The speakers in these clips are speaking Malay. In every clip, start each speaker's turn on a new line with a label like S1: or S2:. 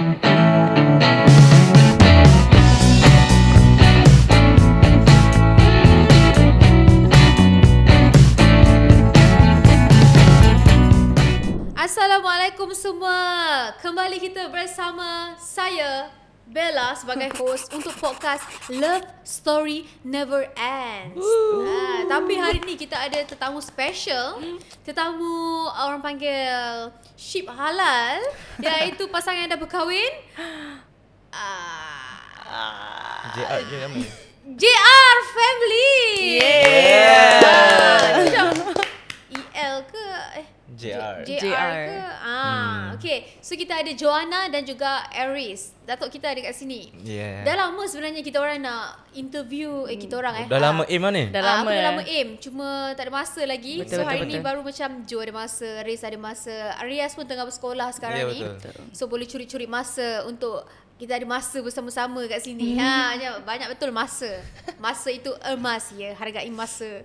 S1: Assalamualaikum semua. Kembali kita bersama saya Bella sebagai host untuk podcast Love Story Never Ends. Tapi hari ni kita ada tetamu special. Tetamu orang panggil Ship Halal, iaitu pasangan yang dah berkahwin.
S2: JR je nama.
S1: JR Family. EL ke
S2: JR.
S1: JR ke? Okay. So kita ada Joanna dan juga Aris. Datuk kita ada kat sini. Dah lama sebenarnya kita orang nak interview kita orang
S2: Dah lama aim lah ni?
S1: Dah lama aim. Cuma tak ada masa lagi.
S2: Betul,
S1: so hari ni baru macam Jo ada masa, Aris ada masa. Arias pun tengah bersekolah sekarang ni. Betul. So boleh curi-curi masa untuk kita ada masa bersama-sama kat sini. Banyak betul masa. Masa itu emas ya. Hargai masa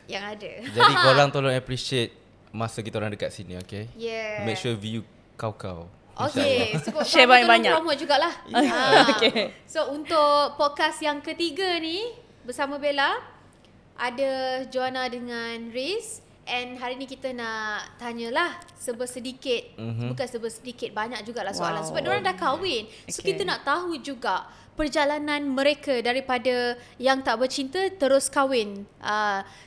S1: yang ada.
S2: Jadi korang tolong appreciate masa kita orang dekat sini, okay? Make sure view kau-kau.
S1: Okay, so
S3: share banyak-banyak.
S1: Promote jugalah.
S3: Okay.
S1: So untuk podcast yang ketiga ni bersama Bella, ada Joanna dengan Riz. And hari ni kita nak tanyalah sedikit, bukan sedikit, banyak jugalah soalan. Sebab diorang dah kahwin. So kita nak tahu juga perjalanan mereka daripada yang tak bercinta terus kahwin.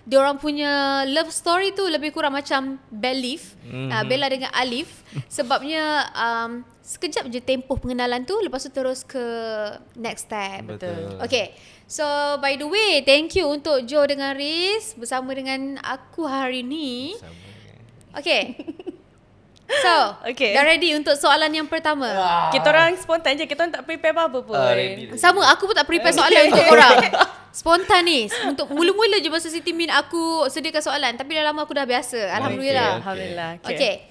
S1: Diorang punya love story tu lebih kurang macam Belief, Bella dengan Alif. Sebabnya sekejap je tempoh pengenalan tu, lepas tu terus ke next step.
S3: Betul.
S1: Okay. So by the way, thank you untuk Jo dengan Riz bersama dengan aku hari ni. Okay. So, dah ready untuk soalan yang pertama?
S3: Kita orang spontan je, kita orang tak prepare apa-apa pun.
S1: Sama, aku pun tak prepare soalan untuk korang. Spontanis. Untuk mula-mula je masa Siti Min aku sediakan soalan. Tapi dah lama aku dah biasa. Alhamdulillah.
S3: Alhamdulillah.
S1: Okay.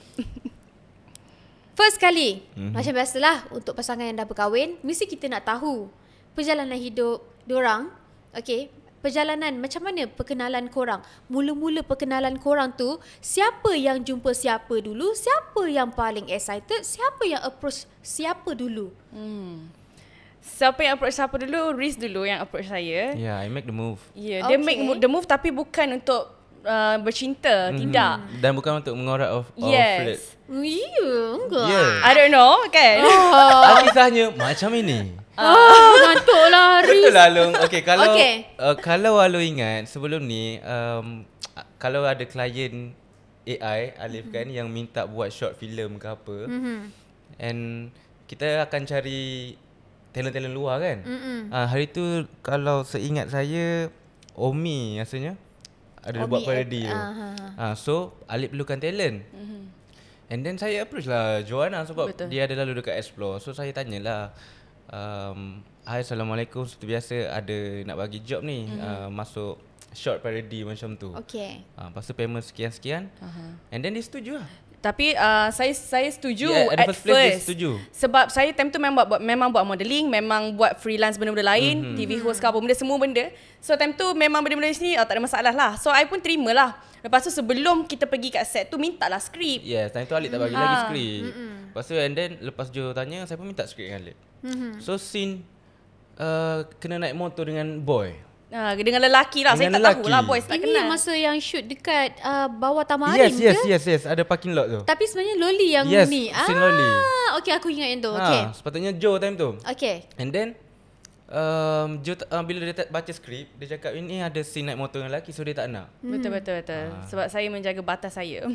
S1: First kali, macam biasalah untuk pasangan yang dah berkahwin, mesti kita nak tahu perjalanan hidup diorang. Okay. Perjalanan macam mana perkenalan korang? Mula-mula perkenalan korang tu, siapa yang jumpa siapa dulu? Siapa yang paling excited? Siapa yang approach siapa dulu?
S3: Siapa yang approach siapa dulu? Riz dulu yang approach saya.
S2: I make the move.
S3: Dia make the move tapi bukan untuk bercinta, tidak.
S2: Dan bukan untuk mengorak of flirt.
S1: Enggak.
S3: I don't know, kan?
S2: Kisahnya macam ini.
S1: Ngantuk lah Riz.
S2: Betul lah Long. Okay, kalau Alo ingat sebelum ni, kalau ada klien AI Alif kan yang minta buat short film ke apa, and kita akan cari talent-talent luar kan. Hari tu kalau seingat saya Omi rasanya ada buat parody tu. So Alif perlukan talent. And then saya approach lah Joanna sebab dia ada lalu dekat Explore. So saya tanyalah, hai, Assalamualaikum, seperti biasa ada nak bagi job ni, masuk short parody macam tu. Lepas tu payment sekian-sekian, and then dia setuju lah.
S3: Tapi saya setuju
S2: at
S3: first.
S2: Dia setuju.
S3: Sebab saya time tu memang buat modeling, memang buat freelance benda-benda lain, TV host ke apa benda, semua benda. So time tu memang benda-benda ni tak ada masalah lah. So I pun terima lah. Lepas tu sebelum kita pergi kat set tu, mintalah skrip.
S2: Time tu Alip tak bagi lagi skrip. Lepas tu and then lepas Jo tanya, saya pun minta skrip dengan Alip. So scene kena naik motor dengan boy.
S3: Dengan lelaki lah. Saya tak tahu lah, boys tak kenal.
S1: Ini masa yang shoot dekat bawah Tamarin ke?
S2: Yes. Ada parking lot tu.
S1: Tapi sebenarnya Loli yang ni.
S2: Scene Loli.
S1: Okay, aku ingat yang tu.
S2: Sepatutnya Jo time tu. And then Jo bila dia baca skrip, dia cakap ini ada scene naik motor dengan lelaki, so dia tak nak.
S3: Betul. Sebab saya menjaga batas saya.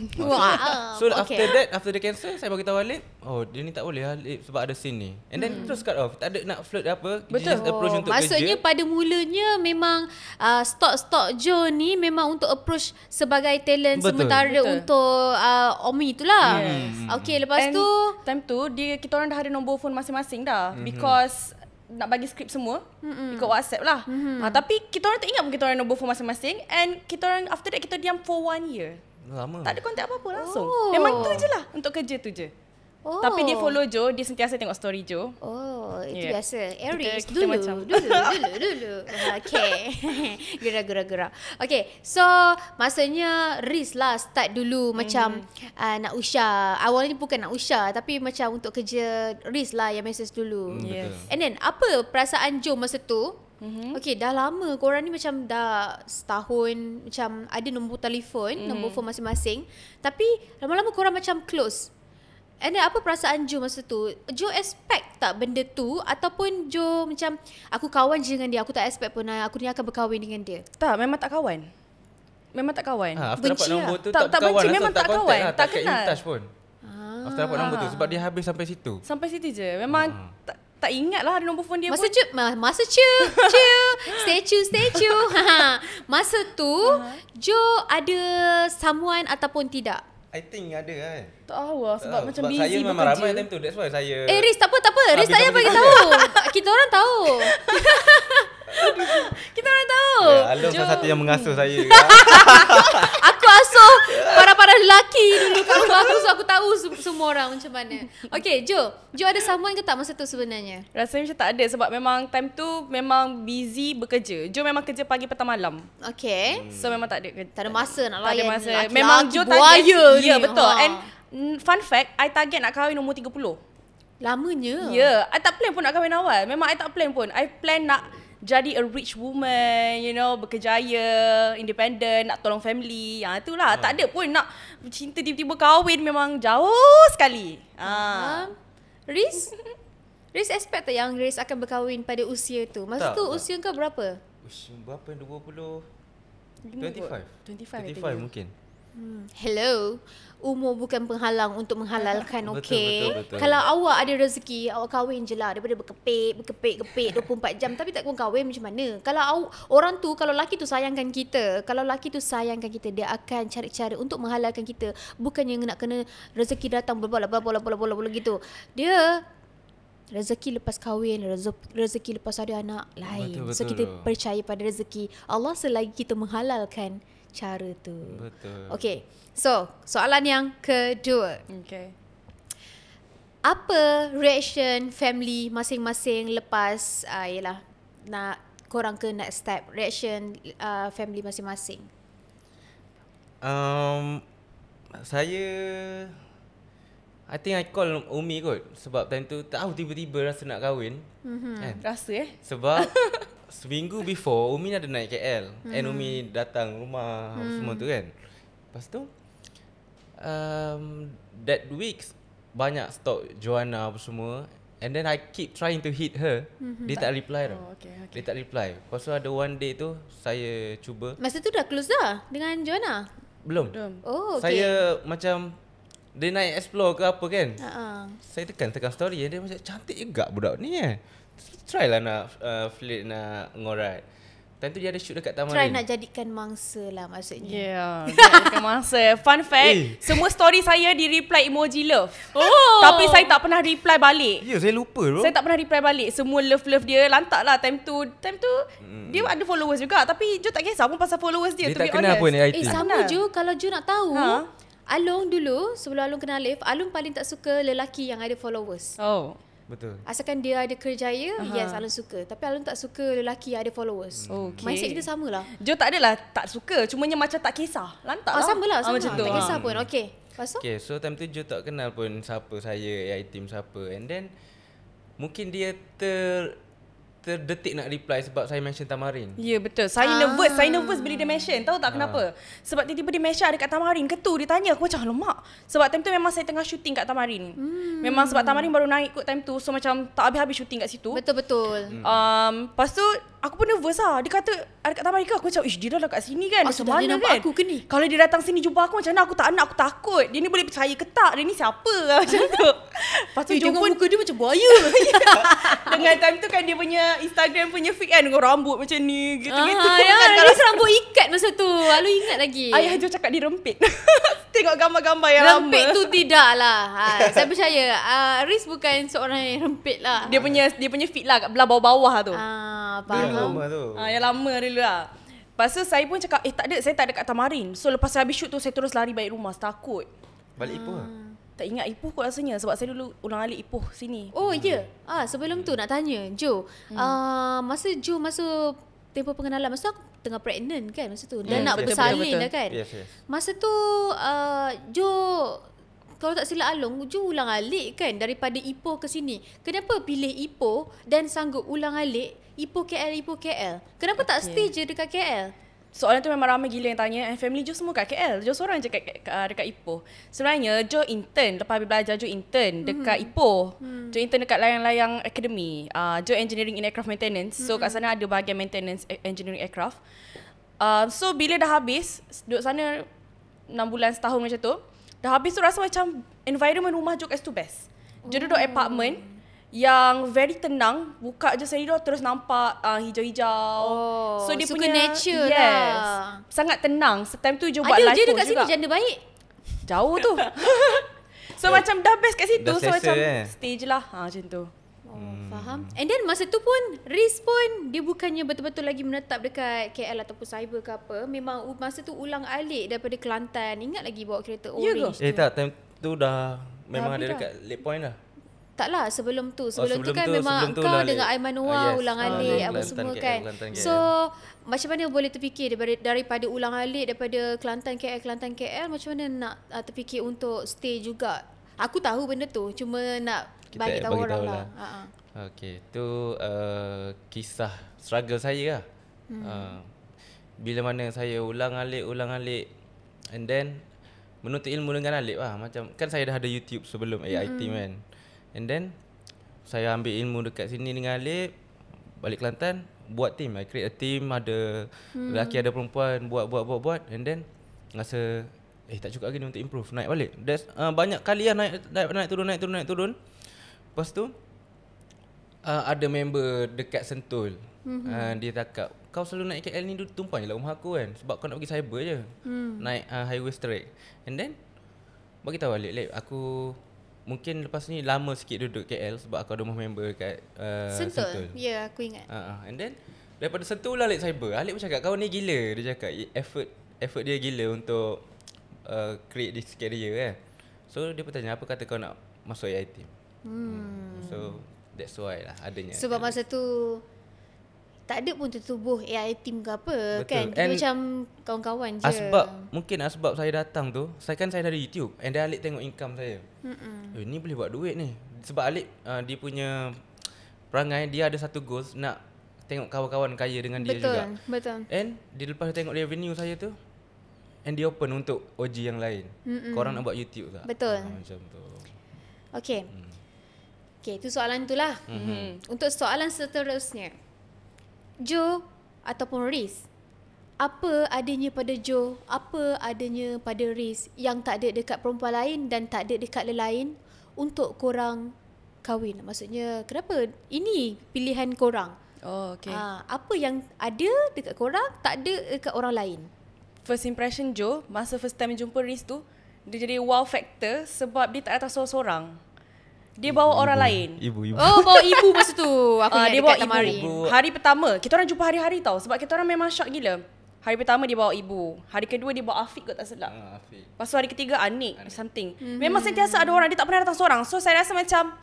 S2: So after that, after dia cancel, saya beritahu Alip, dia ni tak boleh Alip sebab ada scene ni. And then terus cut off. Tak ada nak flirt apa.
S3: Betul.
S2: Just approach untuk
S1: maksudnya
S2: kerja.
S1: Pada mulanya memang stok Jo ni memang untuk approach sebagai talent. Sementara untuk Omi itulah. Okay, lepas tu
S3: time tu kita orang dah ada nombor phone masing-masing dah. Because nak bagi skrip semua ikut WhatsApp lah. Tapi kita orang tak ingat pun kita orang nombor phone masing-masing. And kita orang after that kita diam for 1 year.
S2: Lama.
S3: Tak ada kontak apa-apa langsung. Memang tu je lah, untuk kerja tu je. Tapi dia follow Jo, dia sentiasa tengok story Jo.
S1: Oh, itu
S3: Yeah.
S1: biasa. Aries
S3: Kita
S1: dulu.
S3: macam-
S1: Dulu. Okay. Gerak. Okay, so maksudnya Riz lah start dulu macam nak usah. Awalnya bukan nak usah, tapi macam untuk kerja Riz lah yang message dulu.
S3: Yes.
S2: Betul.
S1: And then apa perasaan Jo masa tu? Okay, dah lama korang ni macam dah setahun macam ada nombor telefon, nombor phone masing-masing. Tapi lama-lama korang macam close. And then apa perasaan Jo masa tu? Jo expect tak benda tu ataupun Jo macam aku kawan je dengan dia, aku tak expect pun aku ni akan berkahwin dengan dia.
S3: Tak, memang tak kawan. Memang tak kawan.
S2: After
S1: Benci
S2: dapat nombor
S1: lah.
S2: tu
S3: Tak
S2: tak berkawan
S3: benci,
S2: lah,
S3: memang tak
S2: contact
S3: kawan,
S2: lah,
S3: tak
S2: tak get in
S3: kenal.
S2: touch pun. After dapat nombor tu sebab dia habis sampai situ.
S3: Sampai situ je. Memang tak ingat lah ada nombor phone dia
S1: Masa
S3: pun.
S1: masa statue. Masa tu Jo ada someone ataupun tidak?
S2: I think ada kan.
S3: Tak tahu lah sebab macam busy
S2: saya memang
S3: bekerja.
S2: ramai time tu. That's why saya
S1: Riz tak apa. Riz tak payah
S2: habis
S1: bagi
S2: sampai
S1: tahu. Kita orang tahu. Kita orang tahu.
S2: Along salah satu yang mengasuh saya.
S1: Aku asuh para lelaki dulu kat rumah aku, so aku tahu semua orang macam mana. Okay, Jo ada someone ke tak masa tu sebenarnya?
S3: Rasanya macam tak ada sebab memang time tu memang busy bekerja. Jo memang kerja pagi petang malam.
S1: Okay.
S3: So memang tak ada kerja.
S1: Tak ada masa nak
S3: Tak ada
S1: layan
S3: masa.
S1: lelaki-lelaki
S3: Memang Jo
S1: buaya
S3: target.
S1: ni.
S3: Ya, betul.
S1: Ha.
S3: And fun fact, I target nak kahwin umur 30.
S1: Lamanya.
S3: Ya, I tak plan pun nak kahwin awal. Memang I tak plan pun. I plan nak jadi a rich woman, you know, berkejaya, independent, nak tolong family. Itulah. Tak ada pun nak cinta tiba-tiba kahwin, memang jauh sekali.
S1: Riz expect tak yang Riz akan berkahwin pada usia tu? Masa
S2: Tak,
S1: tu
S2: tak.
S1: usia kau berapa?
S2: Ush, berapa? 20
S3: 25
S2: 25 mungkin.
S1: Hello. Umur bukan penghalang untuk menghalalkan,
S2: Betul,
S1: okay?
S2: betul.
S1: Kalau awak ada rezeki, awak kahwin je lah daripada berkepit 24 jam tapi tak pun kahwin macam mana? Kalau orang tu, kalau lelaki tu sayangkan kita, dia akan cari cara untuk menghalalkan kita. Bukannya nak kena rezeki datang bola gitu. Dia rezeki lepas kahwin, rezeki lepas ada anak lain.
S2: Betul,
S1: So kita
S2: betul.
S1: percaya pada rezeki Allah selagi kita menghalalkan cara tu.
S2: Betul.
S1: Okay, so soalan yang kedua.
S3: Okay.
S1: Apa reaction family masing-masing lepas yelah nak korang ke next step? Reaction family masing-masing.
S2: Saya I think I call Umi kot sebab time tu tahu tiba-tiba rasa nak kahwin. Kan?
S3: Rasa
S2: Sebab seminggu before Umi ada naik KL and Umi datang rumah semua tu kan. Lepas tu that week banyak stok Joanna apa semua and then I keep trying to hit her. Dia tak reply tau.
S3: Oh, okay.
S2: Dia tak reply. Lepas tu ada one day tu saya cuba.
S1: Masa tu dah close dah dengan Joanna?
S2: Belum.
S1: Oh, okay.
S2: Saya macam dia naik explore ke apa kan. Saya tekan story dia macam cantik juga budak ni Try lah nak flirt, nak ngorat. Time tu dia ada shoot dekat Taman
S1: Try
S2: Ring.
S1: nak jadikan mangsa lah maksudnya.
S3: Jadikan masa. Fun fact, semua story saya di reply emoji love. Tapi saya tak pernah reply balik.
S2: Ya, saya lupa bro.
S3: Saya tak pernah reply balik. Semua love dia lantak lah time tu. Dia ada followers juga. Tapi Jo tak kisah pun pasal followers dia.
S2: Dia
S3: to
S2: tak
S3: be
S2: kenal
S3: honest.
S2: pun ni IT.
S1: Sama
S3: Kenal.
S1: je kalau Ju nak tahu. Alung dulu, sebelum Alung kenal Alif, Alung paling tak suka lelaki yang ada followers.
S3: Oh.
S2: Betul.
S1: Asalkan dia ada kerjaya, yes Alung suka. Tapi Alung tak suka lelaki yang ada followers.
S3: Okay.
S1: Mindset kita sama lah.
S3: Jo tak adalah tak suka. Cumanya macam tak kisah. Lantak lah.
S1: Sama lah, sama
S3: Macam
S1: lah.
S3: tu.
S1: Tak kisah pun. Okay. Lepas tu?
S2: Okay, so time tu Jo tak kenal pun siapa saya, AI team siapa. And then mungkin dia terdetik nak reply sebab saya mention Tamarin.
S3: Ya betul. Saya nervous bila dia mention. Tahu tak kenapa? Sebab tiba-tiba dia mention ada kat Tamarin ke tu. Dia tanya aku macam lemak. Sebab time tu memang saya tengah shooting kat Tamarin. Memang sebab Tamarin baru naik kot time tu. So macam tak habis-habis shooting kat situ.
S1: Betul-betul.
S3: Lepas tu aku pun nervous lah. Dia kata ada kat Tamarin ke? Aku macam dia dah kat sini kan. Macam
S1: Sudah dia
S3: mana
S1: nampak
S3: kan?
S1: aku ke ni?
S3: Kalau dia datang sini jumpa aku macam mana? Aku tak nak, aku takut. Dia ni boleh percaya ke tak? Dia ni siapa? Macam tu. Lepas tu Jo pun
S1: muka dia macam buaya.
S3: dengan time tu kan dia punya Instagram punya feed kan dengan rambut macam ni gitu-gitu
S1: Ya,
S3: kan.
S1: dia rambut ikat masa tu. Alung ingat lagi.
S3: Ayah Jo cakap dia rempit. Tengok gambar-gambar yang
S1: Rempit
S3: lama.
S1: tu tidak lah. Saya percaya. Riz bukan seorang yang rempit lah.
S3: Dia punya feed lah kat belah bawah-bawah tu.
S2: Yang
S1: Faham.
S2: lama tu.
S3: Yang lama dulu lah. Lepas tu saya pun cakap tak ada, saya tak ada kat Tamarin. So lepas saya habis shoot tu saya terus lari balik rumah takut.
S2: Balik Ipoh lah.
S3: Tak ingat Ipoh kot rasanya sebab saya dulu ulang alik Ipoh sini.
S1: Oh ya. Sebelum tu nak tanya Jo. Masa tempoh pengenalan, masa aku tengah pregnant kan masa tu. Dan nak
S3: betul,
S1: bersalin
S3: betul.
S1: dah kan.
S2: Yes.
S1: Masa tu Jo, kalau tak silap Along, Jo ulang alik kan daripada Ipoh ke sini. Kenapa pilih Ipoh dan sanggup ulang alik Ipoh KL? Kenapa tak stay je dekat KL?
S3: Soalan tu memang ramai gila yang tanya. And family Jo semua kat KL. Jo seorang je dekat Ipoh. Sebenarnya Jo intern. Lepas habis belajar Jo intern dekat Ipoh. Jo intern dekat Layang-Layang Academy. Jo engineering in aircraft maintenance. So kat sana ada bahagian maintenance engineering aircraft. So bila dah habis duduk sana 6 bulan setahun macam tu, dah habis tu rasa macam environment rumah Jo kat situ best. Jo duduk apartment yang very tenang, buka je sendiri terus nampak hijau-hijau. So dia
S1: suka
S3: punya
S1: nature lah.
S3: Sangat tenang. Time tu je buat
S1: Ada
S3: live
S1: je
S3: post
S1: dekat
S3: juga.
S1: sini janda baik.
S3: Jauh tu. So macam dah best kat situ.
S2: Dah
S3: So
S2: selesa,
S3: macam stay je lah. Macam tu.
S1: Faham. And then masa tu pun Riz pun dia bukannya betul-betul lagi menetap dekat KL ataupun cyber ke apa. Memang masa tu ulang alik daripada Kelantan. Ingat lagi bawa kereta orange tu.
S2: Tak, time tu dah memang
S3: habis
S2: ada
S3: dah.
S2: dekat Lake Point dah.
S1: Taklah sebelum tu. Sebelum tu
S2: sebelum
S1: kan
S2: tu,
S1: memang
S2: sebelum tu
S1: kau
S2: ulang
S1: dengan
S2: alik.
S1: Aiman Noah
S2: Yes.
S1: ulang alik apa
S2: Kelantan
S1: semua
S2: KL,
S1: kan.
S2: Kelantan KL.
S1: So macam mana boleh terfikir daripada ulang alik daripada Kelantan KL macam mana nak terfikir untuk stay juga? Aku tahu benda tu, cuma nak
S2: Kita
S1: bagi tahu
S2: bagi
S1: orang
S2: tahu
S1: lah.
S2: lah. Okey, tu kisah struggle saya lah. Bila mana saya ulang alik and then menuntut ilmu dengan alik lah. Macam kan saya dah ada YouTube sebelum AI Team kan. And then saya ambil ilmu dekat sini dengan Alip, balik Kelantan, buat team. I create a team, ada lelaki ada perempuan, buat and then rasa tak cukup lagi ni untuk improve, naik balik. Banyak kali lah naik turun. Lepas tu ada member dekat Sentul. Dia cakap, kau selalu naik KL ni tumpang je lah rumah aku kan, sebab kau nak pergi cyber je. Naik highway straight. And then bagi tahu Alip, aku mungkin lepas ni lama sikit duduk KL sebab aku ada rumah member kat Sentul.
S1: Ya, aku ingat.
S2: And then daripada Sentul lah Alip cyber. Alip pun cakap, kau ni gila. Dia cakap effort dia gila untuk create this career kan. So dia pun tanya, apa kata kau nak masuk AI Team? So that's why lah adanya.
S1: Sebab masa tu tak ada pun tertubuh AI Team ke apa.
S2: Betul.
S1: Kan. Kita
S2: And
S1: macam kawan-kawan je.
S2: Mungkin asbab saya datang tu, saya dari YouTube and then Alip tengok income saya. Ni boleh buat duit ni. Sebab Alip dia punya perangai, dia ada satu goals nak tengok kawan-kawan kaya dengan dia juga.
S1: Betul.
S2: And dia lepas tengok revenue saya tu, and dia open untuk OG yang lain. Korang nak buat YouTube tak?
S1: Betul.
S2: Macam tu.
S1: Okay. Okay, tu soalan tu lah. Untuk soalan seterusnya, Jo ataupun Riz, apa adanya pada Jo, apa adanya pada Riz yang tak ada dekat perempuan lain dan tak ada dekat lelain untuk korang kahwin? Maksudnya kenapa ini pilihan korang?
S3: Oh, okay.
S1: Apa yang ada dekat korang tak ada dekat orang lain?
S3: First impression Jo, masa first time jumpa Riz tu, dia jadi wow factor sebab dia tak datang seorang-seorang. Dia bawa orang lain.
S2: Ibu.
S1: Oh, bawa ibu masa tu. Aku ingat
S3: dia bawa
S1: dekat Tamari.
S3: ibu. Hari pertama, kita orang jumpa hari-hari tau. Sebab kita orang memang shock gila. Hari pertama dia bawa ibu. Hari kedua dia bawa Afiq kot tak silap.
S2: Afiq.
S3: Lepas tu hari ketiga Anik something. Memang sentiasa ada orang, dia tak pernah datang seorang. So saya rasa macam,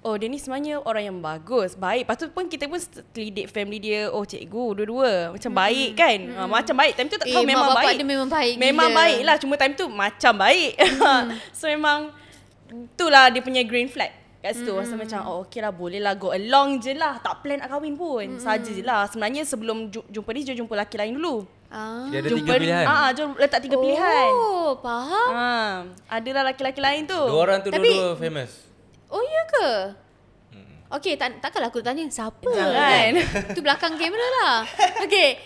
S3: oh dia ni sebenarnya orang yang bagus, baik. Lepas tu pun kita pun terlidik family dia. Oh cikgu dua-dua. Macam baik kan. Macam baik. Time tu tak tahu memang
S1: mak bapak
S3: baik.
S1: dia memang baik
S3: Memang
S1: gila.
S3: baik lah. Cuma time tu macam baik. So memang itulah dia punya green flag kat situ. Rasa macam okay lah, boleh lah, go along je lah. Tak plan nak kahwin pun. Saja je lah. Sebenarnya sebelum jumpa ni, jumpa lelaki lain dulu.
S2: Dia ada 3 pilihan.
S3: Jom letak 3 pilihan.
S1: Oh, faham.
S3: Adalah lelaki-lelaki lain tu.
S2: 2 orang tu dua-dua famous.
S1: Oh, ya ke? Okay, takkanlah aku tanya siapa.
S3: Jangan.
S1: Tu belakang kamera lah. Okay.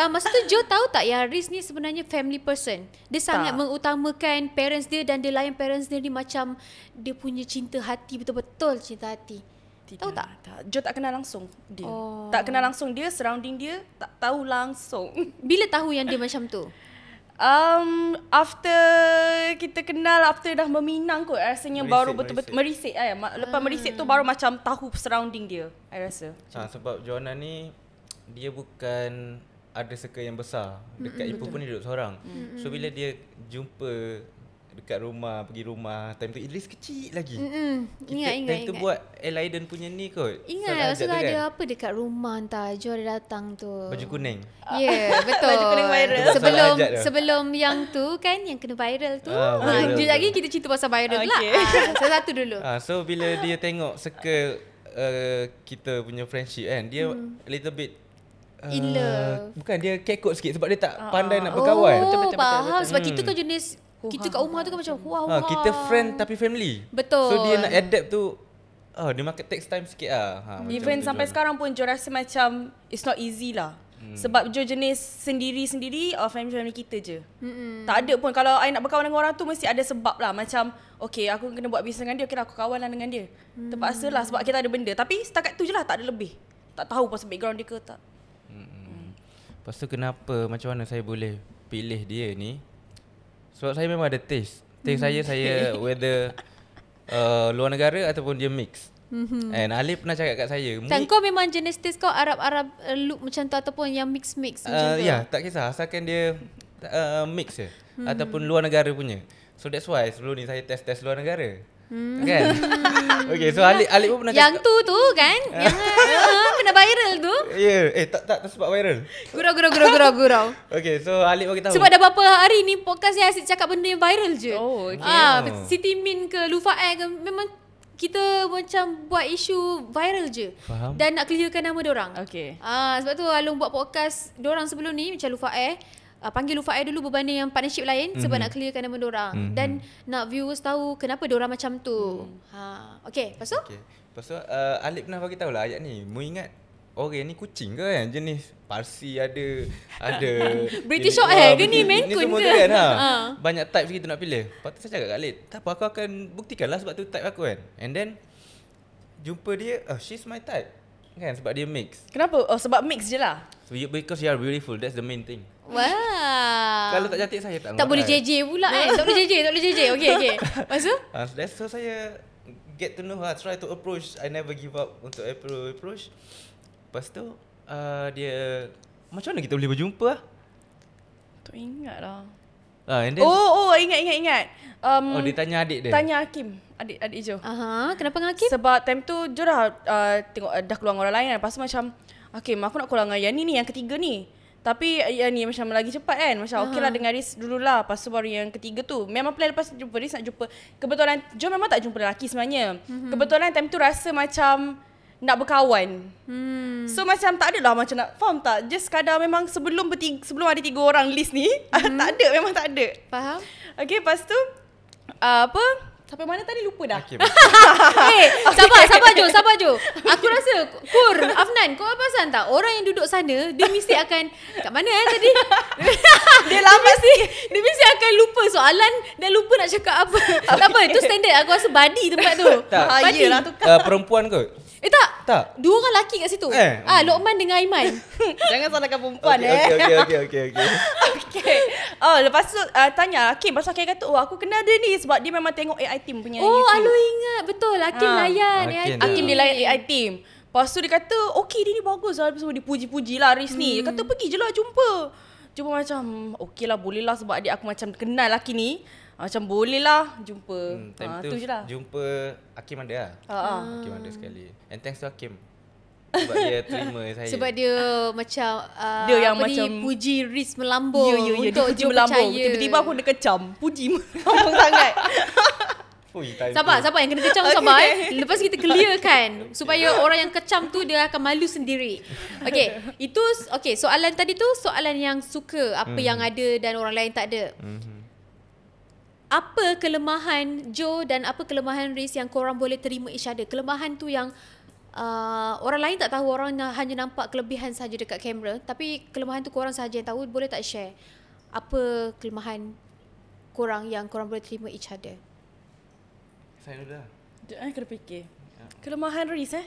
S1: Masa tu Jo tahu tak yang Riz ni sebenarnya family person. Dia sangat mengutamakan parents dia dan dia layan parents dia ni macam dia punya cinta hati, betul-betul cinta hati. Tahu tak?
S3: Jo tak kenal langsung dia. Tak kenal langsung dia, surrounding dia tak tahu langsung.
S1: Bila tahu yang dia macam tu?
S3: After kita kenal, after dah meminang kot rasanya, baru betul-betul merisik. Lepas merisik tu baru macam tahu surrounding dia, I rasa.
S2: Sebab Joanna ni dia bukan ada circle yang besar. Dekat Ipoh pun dia duduk seorang. So bila dia jumpa dekat rumah, pergi rumah. Time tu Idris kecil lagi.
S1: Ingat.
S2: Time tu buat Elaiden punya ni kot.
S1: Ingat masa tu ada apa dekat rumah entah Jo ada datang tu.
S2: Baju kuning.
S1: Ya, yeah, betul.
S3: Baju kuning viral.
S1: Sebelum yang tu kan yang kena viral tu.
S2: Viral
S1: Kejap lagi kita cerita pasal viral pula. Satu dulu.
S2: So bila dia tengok circle kita punya friendship kan, dia a little bit
S1: in love.
S2: Bukan, dia kekok sikit sebab dia tak pandai nak berkawan.
S1: Betul. Faham. Sebab kita kan jenis kita kat rumah tu kan macam wah.
S2: Kita friend tapi family.
S1: Betul.
S2: So dia nak adapt tu dia market takes time sikit lah.
S3: Even sampai sekarang pun Jo rasa macam it's not easy lah. Sebab Jo jenis sendiri-sendiri family kita je. Tak ada pun kalau I nak berkawan dengan orang tu mesti ada sebab lah. Macam okay aku kena buat bisnes dengan dia, okay lah aku kawan lah dengan dia. Terpaksa lah sebab kita ada benda. Tapi setakat tu je lah, tak ada lebih. Tak tahu pasal background dia ke tak.
S2: Lepas tu kenapa, macam mana saya boleh pilih dia ni? Sebab saya memang ada taste. Taste saya whether luar negara ataupun dia mix. And Ali pernah cakap kat saya,
S1: kan kau memang jenis taste kau Arab look macam tu ataupun yang mix macam tu?
S2: Ya, tak kisah asalkan dia mix je ataupun luar negara punya. So that's why sebelum ni saya test luar negara. Kan? Okay, so Alik pun pernah
S1: yang tu kan? Yang kena viral tu?
S2: Ya, tak sebab viral.
S1: Gurau.
S2: Okay, so Alik bagi tahu.
S1: Sebab dah berapa hari ni podcast ni asyik cakap benda yang viral je.
S3: Oh, okay.
S1: Siti Min ke Lufa'i ke memang kita macam buat isu viral je.
S2: Faham.
S1: Dan nak clearkan nama diorang.
S3: Okay.
S1: Sebab tu Alung buat podcast diorang sebelum ni macam Lufa'i. Panggil Lufa'i dulu berbanding yang partnership lain sebab nak clearkan nama diorang dan nak viewers tahu kenapa diorang macam tu. Okay, lepas tu?
S2: Okay. Lepas tu Alik pernah bagi tahu lah ayat ni. Mu ingat orang ni kucing ke kan? Jenis Parsi ada
S1: British Shorthair ke ni Maine Coon ke?
S2: Kan, banyak type kita nak pilih. Lepas tu saya cakap kat Alik, tak apa aku akan buktikan lah sebab tu type aku kan. And then jumpa dia, she's my type. Kan sebab dia mix.
S3: Kenapa? Sebab mix je lah.
S2: So because you are beautiful, that's the main thing.
S1: Wah.
S2: Kalau tak cantik saya tak
S1: boleh JJ pula kan. Tak boleh JJ. Okay. Lepas tu?
S2: So saya get to know her, try to approach. I never give up untuk approach. Lepas tu dia macam mana kita boleh berjumpa lah?
S3: Tak ingat lah.
S2: And then,
S3: ingat.
S2: dia tanya adik dia.
S3: Tanya Hakim, adik Jo.
S1: Kenapa dengan Hakim?
S3: Sebab time tu Jo dah tengok dah keluar dengan orang lain kan. Lepas tu macam Hakim, aku nak keluar dengan yang ni yang ketiga ni. Tapi yang ni macam lagi cepat kan. Macam okey lah dengan Riz dululah. Lepas tu baru yang ketiga tu. Memang plan lepas jumpa Riz nak jumpa. Kebetulan Jo memang tak jumpa lelaki sebenarnya. Kebetulan time tu rasa macam nak berkawan. So macam tak adalah macam nak, faham tak? Just kadang memang sebelum ada 3 orang list ni, tak ada, memang tak ada.
S1: Faham?
S3: Okay, lepas tu sampai mana tadi lupa dah.
S2: Okay,
S1: sabar Jo. Aku rasa Afnan, kau perasan tak? Orang yang duduk sana, dia mesti akan kat mana tadi? Dia mesti akan lupa soalan dan lupa nak cakap apa. Tak apa, itu standard. Aku rasa body tempat tu.
S2: Tak.
S3: Yelah tu.
S2: Perempuan kot?
S1: Tak. 2 orang lelaki kat situ. Lokman dengan Aiman.
S3: Jangan salahkan perempuan.
S2: Okay.
S3: Okay. Lepas tu tanya Hakim. Pasal Hakim kata aku kenal dia ni sebab dia memang tengok AI team punya YouTube.
S1: Alu ingat. Betul. Hakim layan AI team.
S3: Hakim dia layan AI team. Lepas tu dia kata okay dia ni bagus lah. Lepas tu dia puji-puji lah Riz ni. Dia kata pergi je lah jumpa macam okay lah boleh lah sebab adik aku macam kenal lelaki ni. Macam boleh lah jumpa. Tu je lah.
S2: Jumpa Hakim ada lah. Hakim ada sekali. And thanks to Hakim. Sebab dia terima saya.
S1: Sebab dia macam
S3: dia yang macam
S1: puji Riz melambung untuk
S3: dia melambung. Tiba-tiba aku nak kecam. Puji melambung sangat.
S1: Sabar yang kena kecam sabar Lepas kita clearkan supaya orang yang kecam tu dia akan malu sendiri. Okay, soalan tadi tu soalan yang suka apa yang ada dan orang lain tak ada. Apa kelemahan Jo dan apa kelemahan Riz yang korang boleh terima each other? Kelemahan tu yang orang lain tak tahu, orang hanya nampak kelebihan saja dekat kamera, tapi kelemahan tu korang sahaja yang tahu. Boleh tak share apa kelemahan korang yang korang boleh terima each other?
S2: Saya dulu lah.
S3: Kena fikir. Kelemahan Riz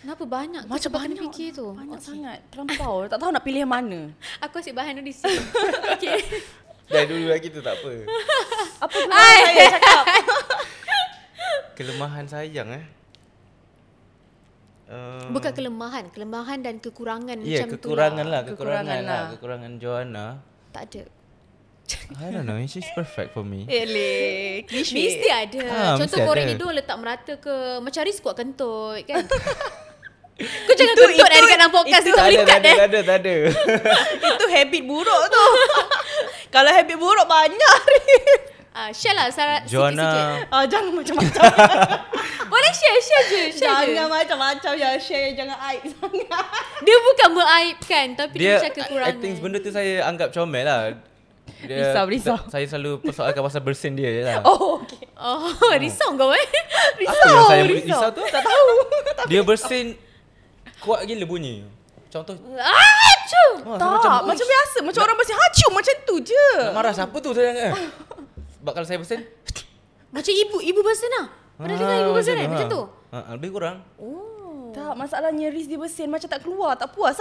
S1: Kenapa banyak?
S3: Macam banyak
S1: kena fikir tu.
S3: Banyak sangat. Terlampau. Tak tahu nak pilih yang mana.
S1: Aku asyik bahan Riz. Okay.
S2: Dah dulu lagi tu tak apa.
S3: Apa kelemahan saya cakap?
S2: Kelemahan sayang
S1: Bukan kelemahan dan kekurangan macam tu
S2: kekurangan
S1: lah.
S2: Kekurangan Joanna
S1: Tak ada.
S2: I don't know, she's perfect for me.
S3: Eleh, cliche.
S1: Mesti ada. Contoh
S2: mesti
S1: korek
S2: ada.
S1: hidung letak merata ke. Macam Riz kuat kentut kan. Kau jangan kentut dekat dalam podcast tu.
S2: Tak ada.
S3: Itu habit buruk tu. Kalau habit buruk banyak.
S1: Share lah sikit-sikit.
S2: Joanna,
S3: Jangan macam-macam.
S1: Boleh share je.
S3: Jangan macam-macam ya. Share jangan aib sangat.
S1: Dia bukan mengaibkan, tapi dia macam kekurangan.
S2: I think benda tu saya anggap comel lah.
S3: Risau.
S2: Saya selalu persoalkan pasal bersin dia je lah.
S3: Oh, okay.
S1: Risau kau
S2: Apa yang saya risau tu?
S3: Tak tahu.
S2: Dia bersin kuat gila bunyi. Contoh
S3: Tak, macam biasa. Macam orang bersin hacu macam tu je.
S2: nak marah siapa tu saya ingat. Sebab kalau saya bersin
S1: macam ibu bersin lah. Pernah dengar ibu bersin kan? Macam tu?
S2: Lebih kurang.
S3: Tak, masalahnya Riz dia bersin macam tak keluar, tak puas.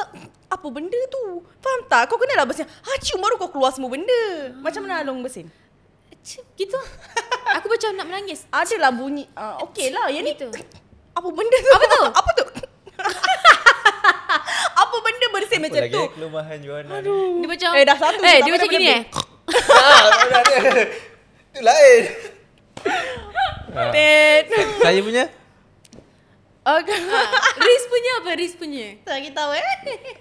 S3: Apa benda tu? Faham tak? Kau kenalah bersin hacu baru kau keluar semua benda. Macam mana Along bersin?
S1: Gitu. Aku macam nak menangis.
S3: Adalah bunyi. Okey lah. Yang ni
S1: Gitu.
S3: apa benda tu?
S1: Apa tu?
S3: Apa tu? Apa benda bersin
S2: Apa
S3: macam
S2: lagi
S3: tu?
S2: kelemahan Joanna ni?
S1: Dia macam
S3: dah satu.
S1: dia macam gini
S2: Itu lain.
S3: Ted.
S2: Saya punya
S3: Okay.
S1: Riz punya apa? Riz punya.
S3: Tak kita tahu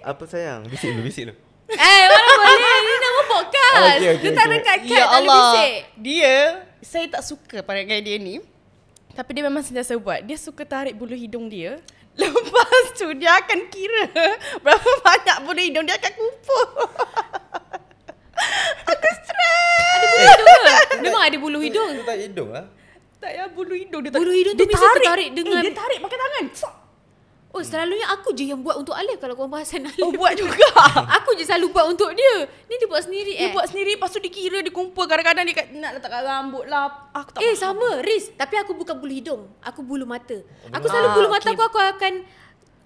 S2: apa sayang? Bisik dulu.
S1: Mana boleh. Ini nama podcast.
S2: Okay.
S1: Dia tak dekat kat.
S3: Ya
S1: Tak boleh
S3: Allah.
S1: bisik.
S3: Dia, saya tak suka perangai dia ni. Tapi dia memang sentiasa buat. Dia suka tarik bulu hidung dia. Lepas tu dia akan kira berapa banyak bulu hidung dia akan kumpul. Aku stres.
S1: Ada bulu hidung ke? Memang ada bulu hidung.
S2: Itu tak hidung lah.
S3: Tak ya bulu hidung dia.
S1: Bulu hidung tu biasa tertarik dengan-
S3: dia tarik pakai tangan.
S1: Oh, selalunya aku je yang buat untuk Alif kalau korang bahasan Alif.
S3: Oh, buat juga.
S1: Aku je selalu buat untuk dia. Ni dia buat sendiri
S3: Dia buat sendiri, lepas tu dikira, dia kumpul. Kadang-kadang dia nak letakkan rambut lah. Aku tak faham.
S1: sama Riz. Tapi aku bukan bulu hidung. Aku bulu mata. Aku selalu bulu mata
S3: okay.
S1: aku akan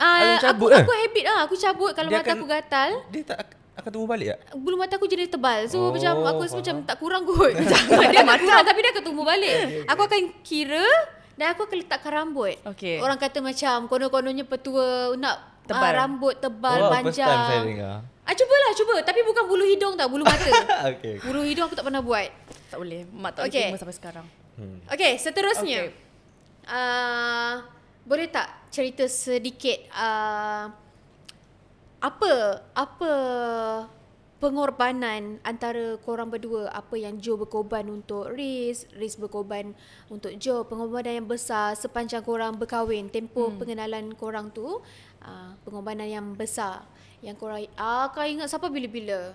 S2: Alif cabut
S1: aku habit lah. Aku cabut kalau
S2: Dia
S1: mata aku gatal.
S2: Dia tak akan tumbuh balik tak?
S1: Bulu mata aku jenis tebal. So macam aku rasa
S2: faham.
S1: macam tak kurang kot. Dia akan kurang tapi dia akan tumbuh balik. Aku akan kira dan aku akan letakkan rambut.
S3: Okay.
S1: Orang kata macam konon-kononnya petua nak
S3: Tebal.
S1: Rambut tebal,
S2: First time saya
S1: panjang.
S2: dengar.
S1: Cuba. Tapi bukan bulu hidung tau, bulu mata.
S2: Okay.
S1: Bulu hidung aku tak pernah buat.
S3: Tak boleh. Mak tak boleh
S1: Okay.
S3: terima sampai sekarang.
S1: Okay, seterusnya.
S3: Okay.
S1: Boleh tak cerita sedikit apa pengorbanan antara korang berdua? Apa yang Joe berkorban untuk Riz berkorban untuk Joe, pengorbanan yang besar sepanjang korang berkahwin, tempoh pengenalan korang tu, pengorbanan yang besar yang korang kau ingat siapa bila-bila?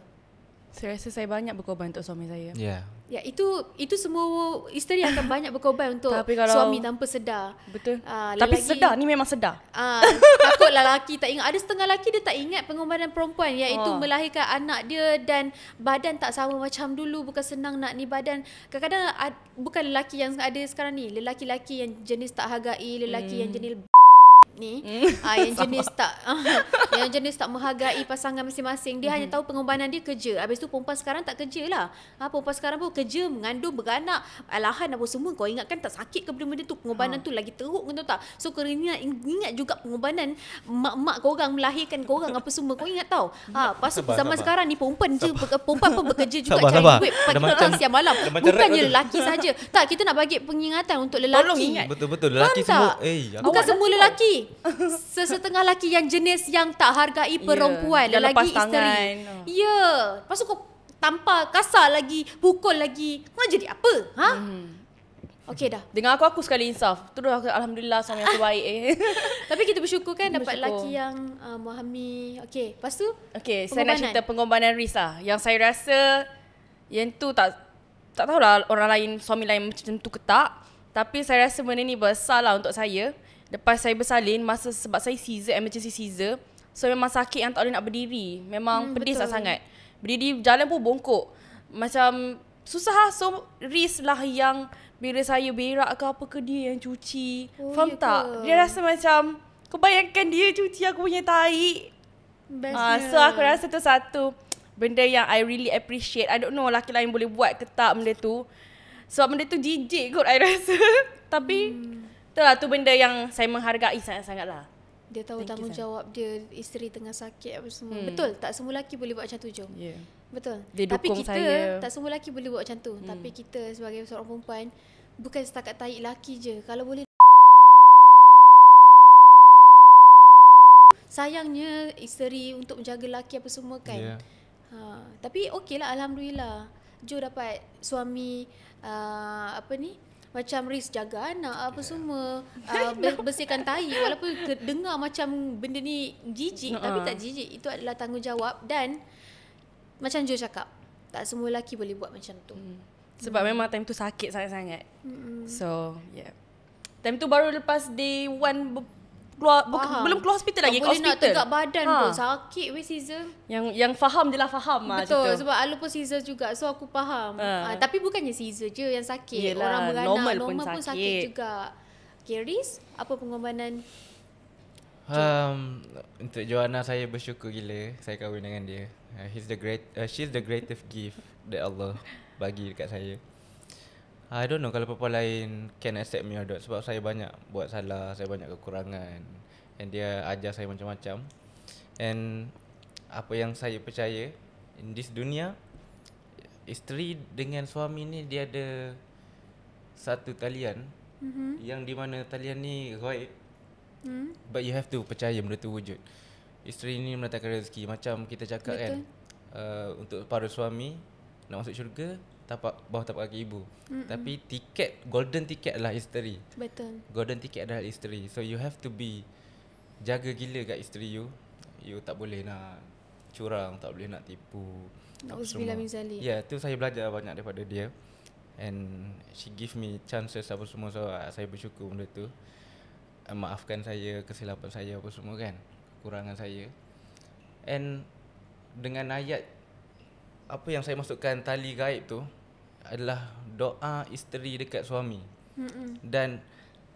S3: Saya rasa saya banyak berkorban untuk suami saya.
S2: Ya.
S1: Ya, itu semua isteri akan banyak berkorban untuk
S3: Tapi kalau-
S1: suami tanpa sedar.
S3: Betul. Tapi
S1: Lelaki-
S3: sedar, ni memang sedar.
S1: Takutlah lelaki tak ingat. Ada setengah lelaki dia tak ingat pengorbanan perempuan, iaitu melahirkan anak dia dan badan tak sama macam dulu. Bukan senang nak ni badan. Kadang-kadang bukan lelaki yang ada sekarang ni, lelaki-lelaki yang jenis tak hargai, lelaki yang jenis ni, yang jenis tak menghargai pasangan masing-masing. Dia hanya tahu pengorbanan dia kerja. Habis tu perempuan sekarang tak kerja lah. Perempuan sekarang pun kerja, mengandung, beranak, alahan apa semua. Kau ingatkan tak sakit ke benda-benda tu? Pengorbanan tu lagi teruk, kau tahu tak? So kau ingat juga pengorbanan mak-mak korang melahirkan korang apa semua. Kau ingat tau. Lepas tu zaman sekarang ni perempuan pun bekerja juga, cari duit pagi petang siang malam. Bukannya lelaki saja. Tak, kita nak bagi pengingatan untuk lelaki.
S3: Tolong ingat.
S2: Betul-betul lelaki semua.
S1: Bukan semua lelaki. Sesetengah lelaki yang jenis yang tak hargai perempuan,
S3: Dia lepas
S1: lelaki isteri.
S3: tangan.
S1: Ya. Lepas tu kau tampar, kasar lagi, pukul lagi. Kau jadi apa? Okey dah.
S3: Dengan aku sekali insaf. Terus aku, alhamdulillah suami aku baik.
S1: Tapi kita bersyukur kan dapat
S3: Bersyukur.
S1: lelaki yang memahami. Okey, lepas tu
S3: Okay, saya nak cerita pengorbanan Riz lah. Yang saya rasa yang tu tak tahulah orang lain, suami lain macam tu ke tak. Tapi saya rasa benda ni besar lah untuk saya. Lepas saya bersalin, sebab saya Caesar, emergency Caesar. So memang sakit yang tak boleh nak berdiri. Memang pedih sangat. Berdiri jalan pun bongkok. Macam susah lah. So Riz lah yang bila saya berak ke apa ke dia yang cuci. Faham
S1: ya
S3: tak?
S1: ke?
S3: Dia rasa macam, kau bayangkan dia cuci aku punya tahi. So aku rasa tu satu benda yang I really appreciate. I don't know lelaki lain boleh buat ke tak benda tu. Sebab benda tu jijik kot I rasa. Tapi itulah tu benda yang saya menghargai sangat-sangat lah.
S1: Dia tahu
S3: Thank you,
S1: tanggungjawab dia, isteri tengah sakit apa semua. Betul, tak semua lelaki boleh buat macam tu, Jom.
S3: Yeah.
S1: Betul.
S3: Dia
S1: Tapi
S3: dukung
S1: kita,
S3: saya.
S1: tak semua lelaki boleh buat macam tu. Tapi kita sebagai seorang perempuan, bukan setakat tarik lelaki je. Kalau boleh, sayangnya isteri untuk menjaga lelaki apa semua kan.
S2: Yeah.
S1: Tapi okey lah, Alhamdulillah. Jo dapat suami macam Riz jaga anak apa semua, bersihkan tahi, walaupun dengar macam benda ni jijik, tapi tak jijik. Itu adalah tanggungjawab. Dan macam Jo cakap, tak semua lelaki boleh buat macam tu.
S3: Sebab memang time tu sakit sangat-sangat. So yeah, time tu baru lepas day 1 keluar, belum keluar hospital lagi,
S1: tak
S3: kat
S1: boleh
S3: hospital.
S1: nak tegak badan pun sakit weh Caesar.
S3: Yang faham je lah faham lah.
S1: Betul, sebab Alu pun Caesar juga, so aku faham. Tapi bukannya Caesar je yang sakit.
S3: Yelah,
S1: orang beranak
S3: normal
S1: pun sakit juga. Okay, Riz, apa pengorbanan?
S2: Untuk Joanna, saya bersyukur gila saya kahwin dengan dia. She's the greatest gift that Allah bagi dekat saya. I don't know kalau perempuan lain can accept me or not, sebab saya banyak buat salah, saya banyak kekurangan, and dia ajar saya macam-macam. And apa yang saya percaya, in this dunia, isteri dengan suami ni dia ada satu talian, yang di mana talian ni ghaib, but you have to percaya benda tu wujud. Isteri ni mendatangkan rezeki, macam kita cakap. Betul. Kan, untuk para suami nak masuk syurga bawah tapak kaki ibu. Tapi golden ticket adalah isteri.
S1: Betul.
S2: Golden ticket adalah isteri. So you have to be jaga gila kat isteri you. You tak boleh nak curang, tak boleh nak tipu.
S1: Nauzubillah min zalik.
S2: Ya, tu saya belajar banyak daripada dia. And she give me chances apa semua. So saya bersyukur benda tu. Maafkan saya kesilapan saya apa semua kan, kekurangan saya. And dengan ayat apa yang saya masukkan tali gaib tu adalah doa isteri dekat suami. Dan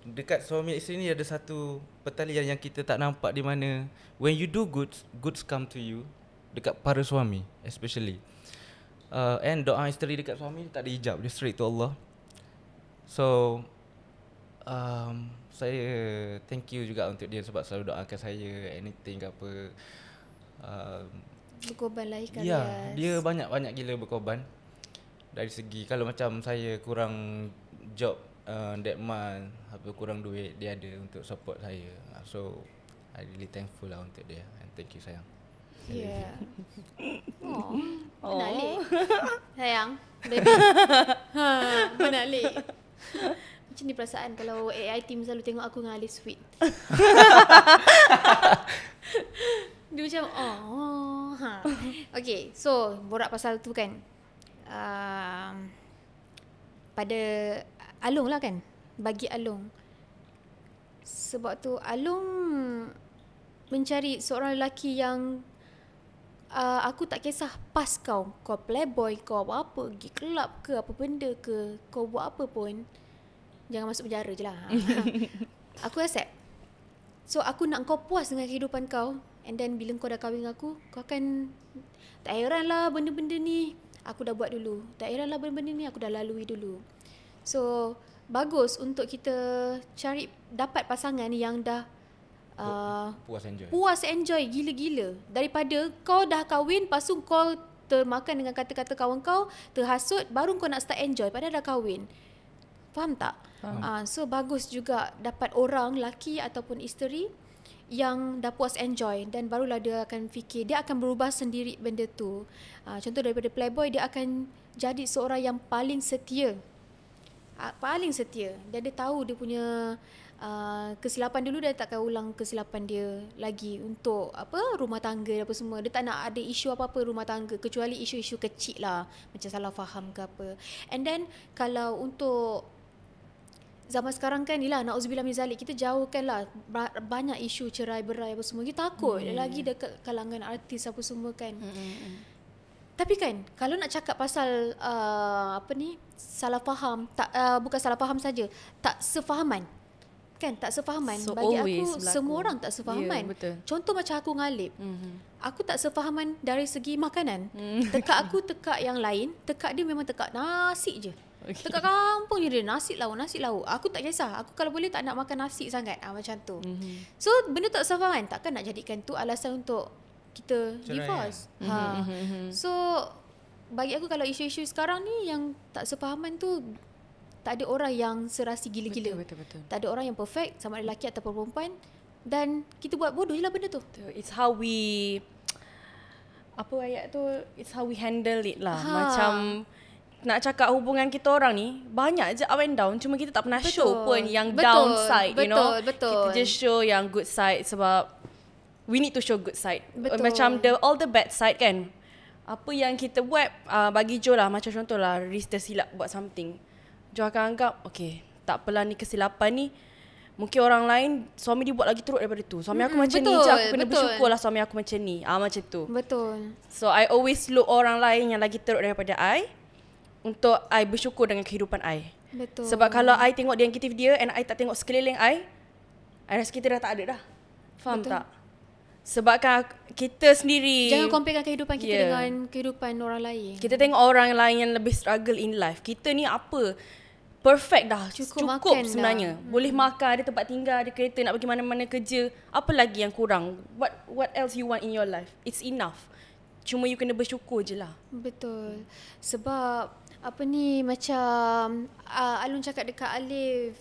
S2: dekat suami isteri ni ada satu pertalian yang kita tak nampak, di mana when you do goods come to you, dekat para suami especially. And doa isteri dekat suami tak ada hijab, dia straight to Allah. So saya thank you juga untuk dia sebab selalu doakan saya anything ke apa.
S1: Berkorban lah ikhlas.
S2: Ya, dia banyak-banyak gila berkorban. Dari segi kalau macam saya kurang job that month, apa kurang duit, dia ada untuk support saya. So I really thankful lah untuk dia. And thank you sayang.
S1: Yeah. Menarik. Sayang, baby. Menarik. Macam ni perasaan kalau AI team selalu tengok aku dengan Alif sweet. Dia macam Okay, so borak pasal tu kan. Pada Alung lah kan, bagi Alung. Sebab tu Alung mencari seorang lelaki yang aku tak kisah pas kau playboy, kau apa, pergi kelab ke apa benda ke, kau buat apa pun, jangan masuk penjara je lah. Aku accept. So aku nak kau puas dengan kehidupan kau. And then bila kau dah kahwin dengan aku, kau akan tak heran lah benda-benda ni aku dah buat dulu. Tak heran lah benda-benda ni aku dah lalui dulu. So bagus untuk kita cari dapat pasangan yang dah puas enjoy gila-gila, daripada kau dah kahwin lepas tu kau termakan dengan kata-kata kawan kau, terhasut, baru kau nak start enjoy padahal dah kahwin. Faham tak? So bagus juga dapat orang lelaki ataupun isteri yang dah puas enjoy, dan barulah dia akan fikir, dia akan berubah sendiri benda tu. Contoh daripada playboy, dia akan jadi seorang yang paling setia. Paling setia. Dan dia tahu dia punya kesilapan dulu, dia tak akan ulang kesilapan dia lagi untuk rumah tangga apa semua. Dia tak nak ada isu apa-apa rumah tangga, kecuali isu-isu kecil lah, macam salah faham ke apa. And then kalau untuk zaman sekarang kan, ni lah na'udzubillah min zalik, kita jauhkan lah banyak isu cerai-berai apa semua. Kita takut lagi dekat kalangan artis apa semua kan. Tapi kan kalau nak cakap pasal salah faham, bukan salah faham saja, tak sefahaman. Kan, tak sefahaman.
S3: So
S1: bagi aku
S3: berlaku.
S1: semua orang tak sefahaman.
S3: Yeah, betul.
S1: Contoh macam aku dengan Alip. Aku tak sefahaman dari segi makanan. Tekak aku tekak yang lain, tekak dia memang tekak nasi je. Dekat kampung je dia nasi lauk. Aku tak kisah. Aku kalau boleh tak nak makan nasi sangat. Macam tu. So benda tak sefaham kan. Takkan nak jadikan tu alasan untuk kita divorce. So bagi aku kalau isu-isu sekarang ni yang tak sefahaman tu, tak ada orang yang serasi gila-gila.
S3: Betul.
S1: Tak ada orang yang perfect sama ada lelaki ataupun perempuan. Dan kita buat bodoh je lah benda tu.
S3: It's how we, apa ayat tu, it's how we handle it lah. Macam nak cakap hubungan kita orang ni banyak je up and down, cuma kita tak pernah show pun yang downside, you know. Kita just show yang good side sebab we need to show good side. Macam all the bad side kan. Apa yang kita buat, bagi Jo lah, macam contoh lah Riz tersilap buat something, Jo akan anggap okay, tak apalah ni kesilapan ni, mungkin orang lain suami dia buat lagi teruk daripada tu. Suami aku macam ni je, aku kena bersyukur lah suami aku macam ni. Macam tu.
S1: Betul.
S3: So I always look orang lain yang lagi teruk daripada I untuk I bersyukur dengan kehidupan I.
S1: Betul.
S3: Sebab kalau I tengok dia negatif dia and I tak tengok sekeliling I rasa kita dah tak ada dah. Faham tak? Sebabkan kita sendiri,
S1: jangan comparekan kehidupan kita dengan kehidupan orang lain.
S3: Kita tengok orang lain yang lebih struggle in life. Kita ni apa? Perfect dah. Cukup sebenarnya. Dah. Boleh makan, ada tempat tinggal, ada kereta, nak pergi mana-mana kerja. Apa lagi yang kurang? What else you want in your life? It's enough. Cuma you kena bersyukur je lah.
S1: Betul. Sebab apa ni, macam Alun cakap dekat Alif,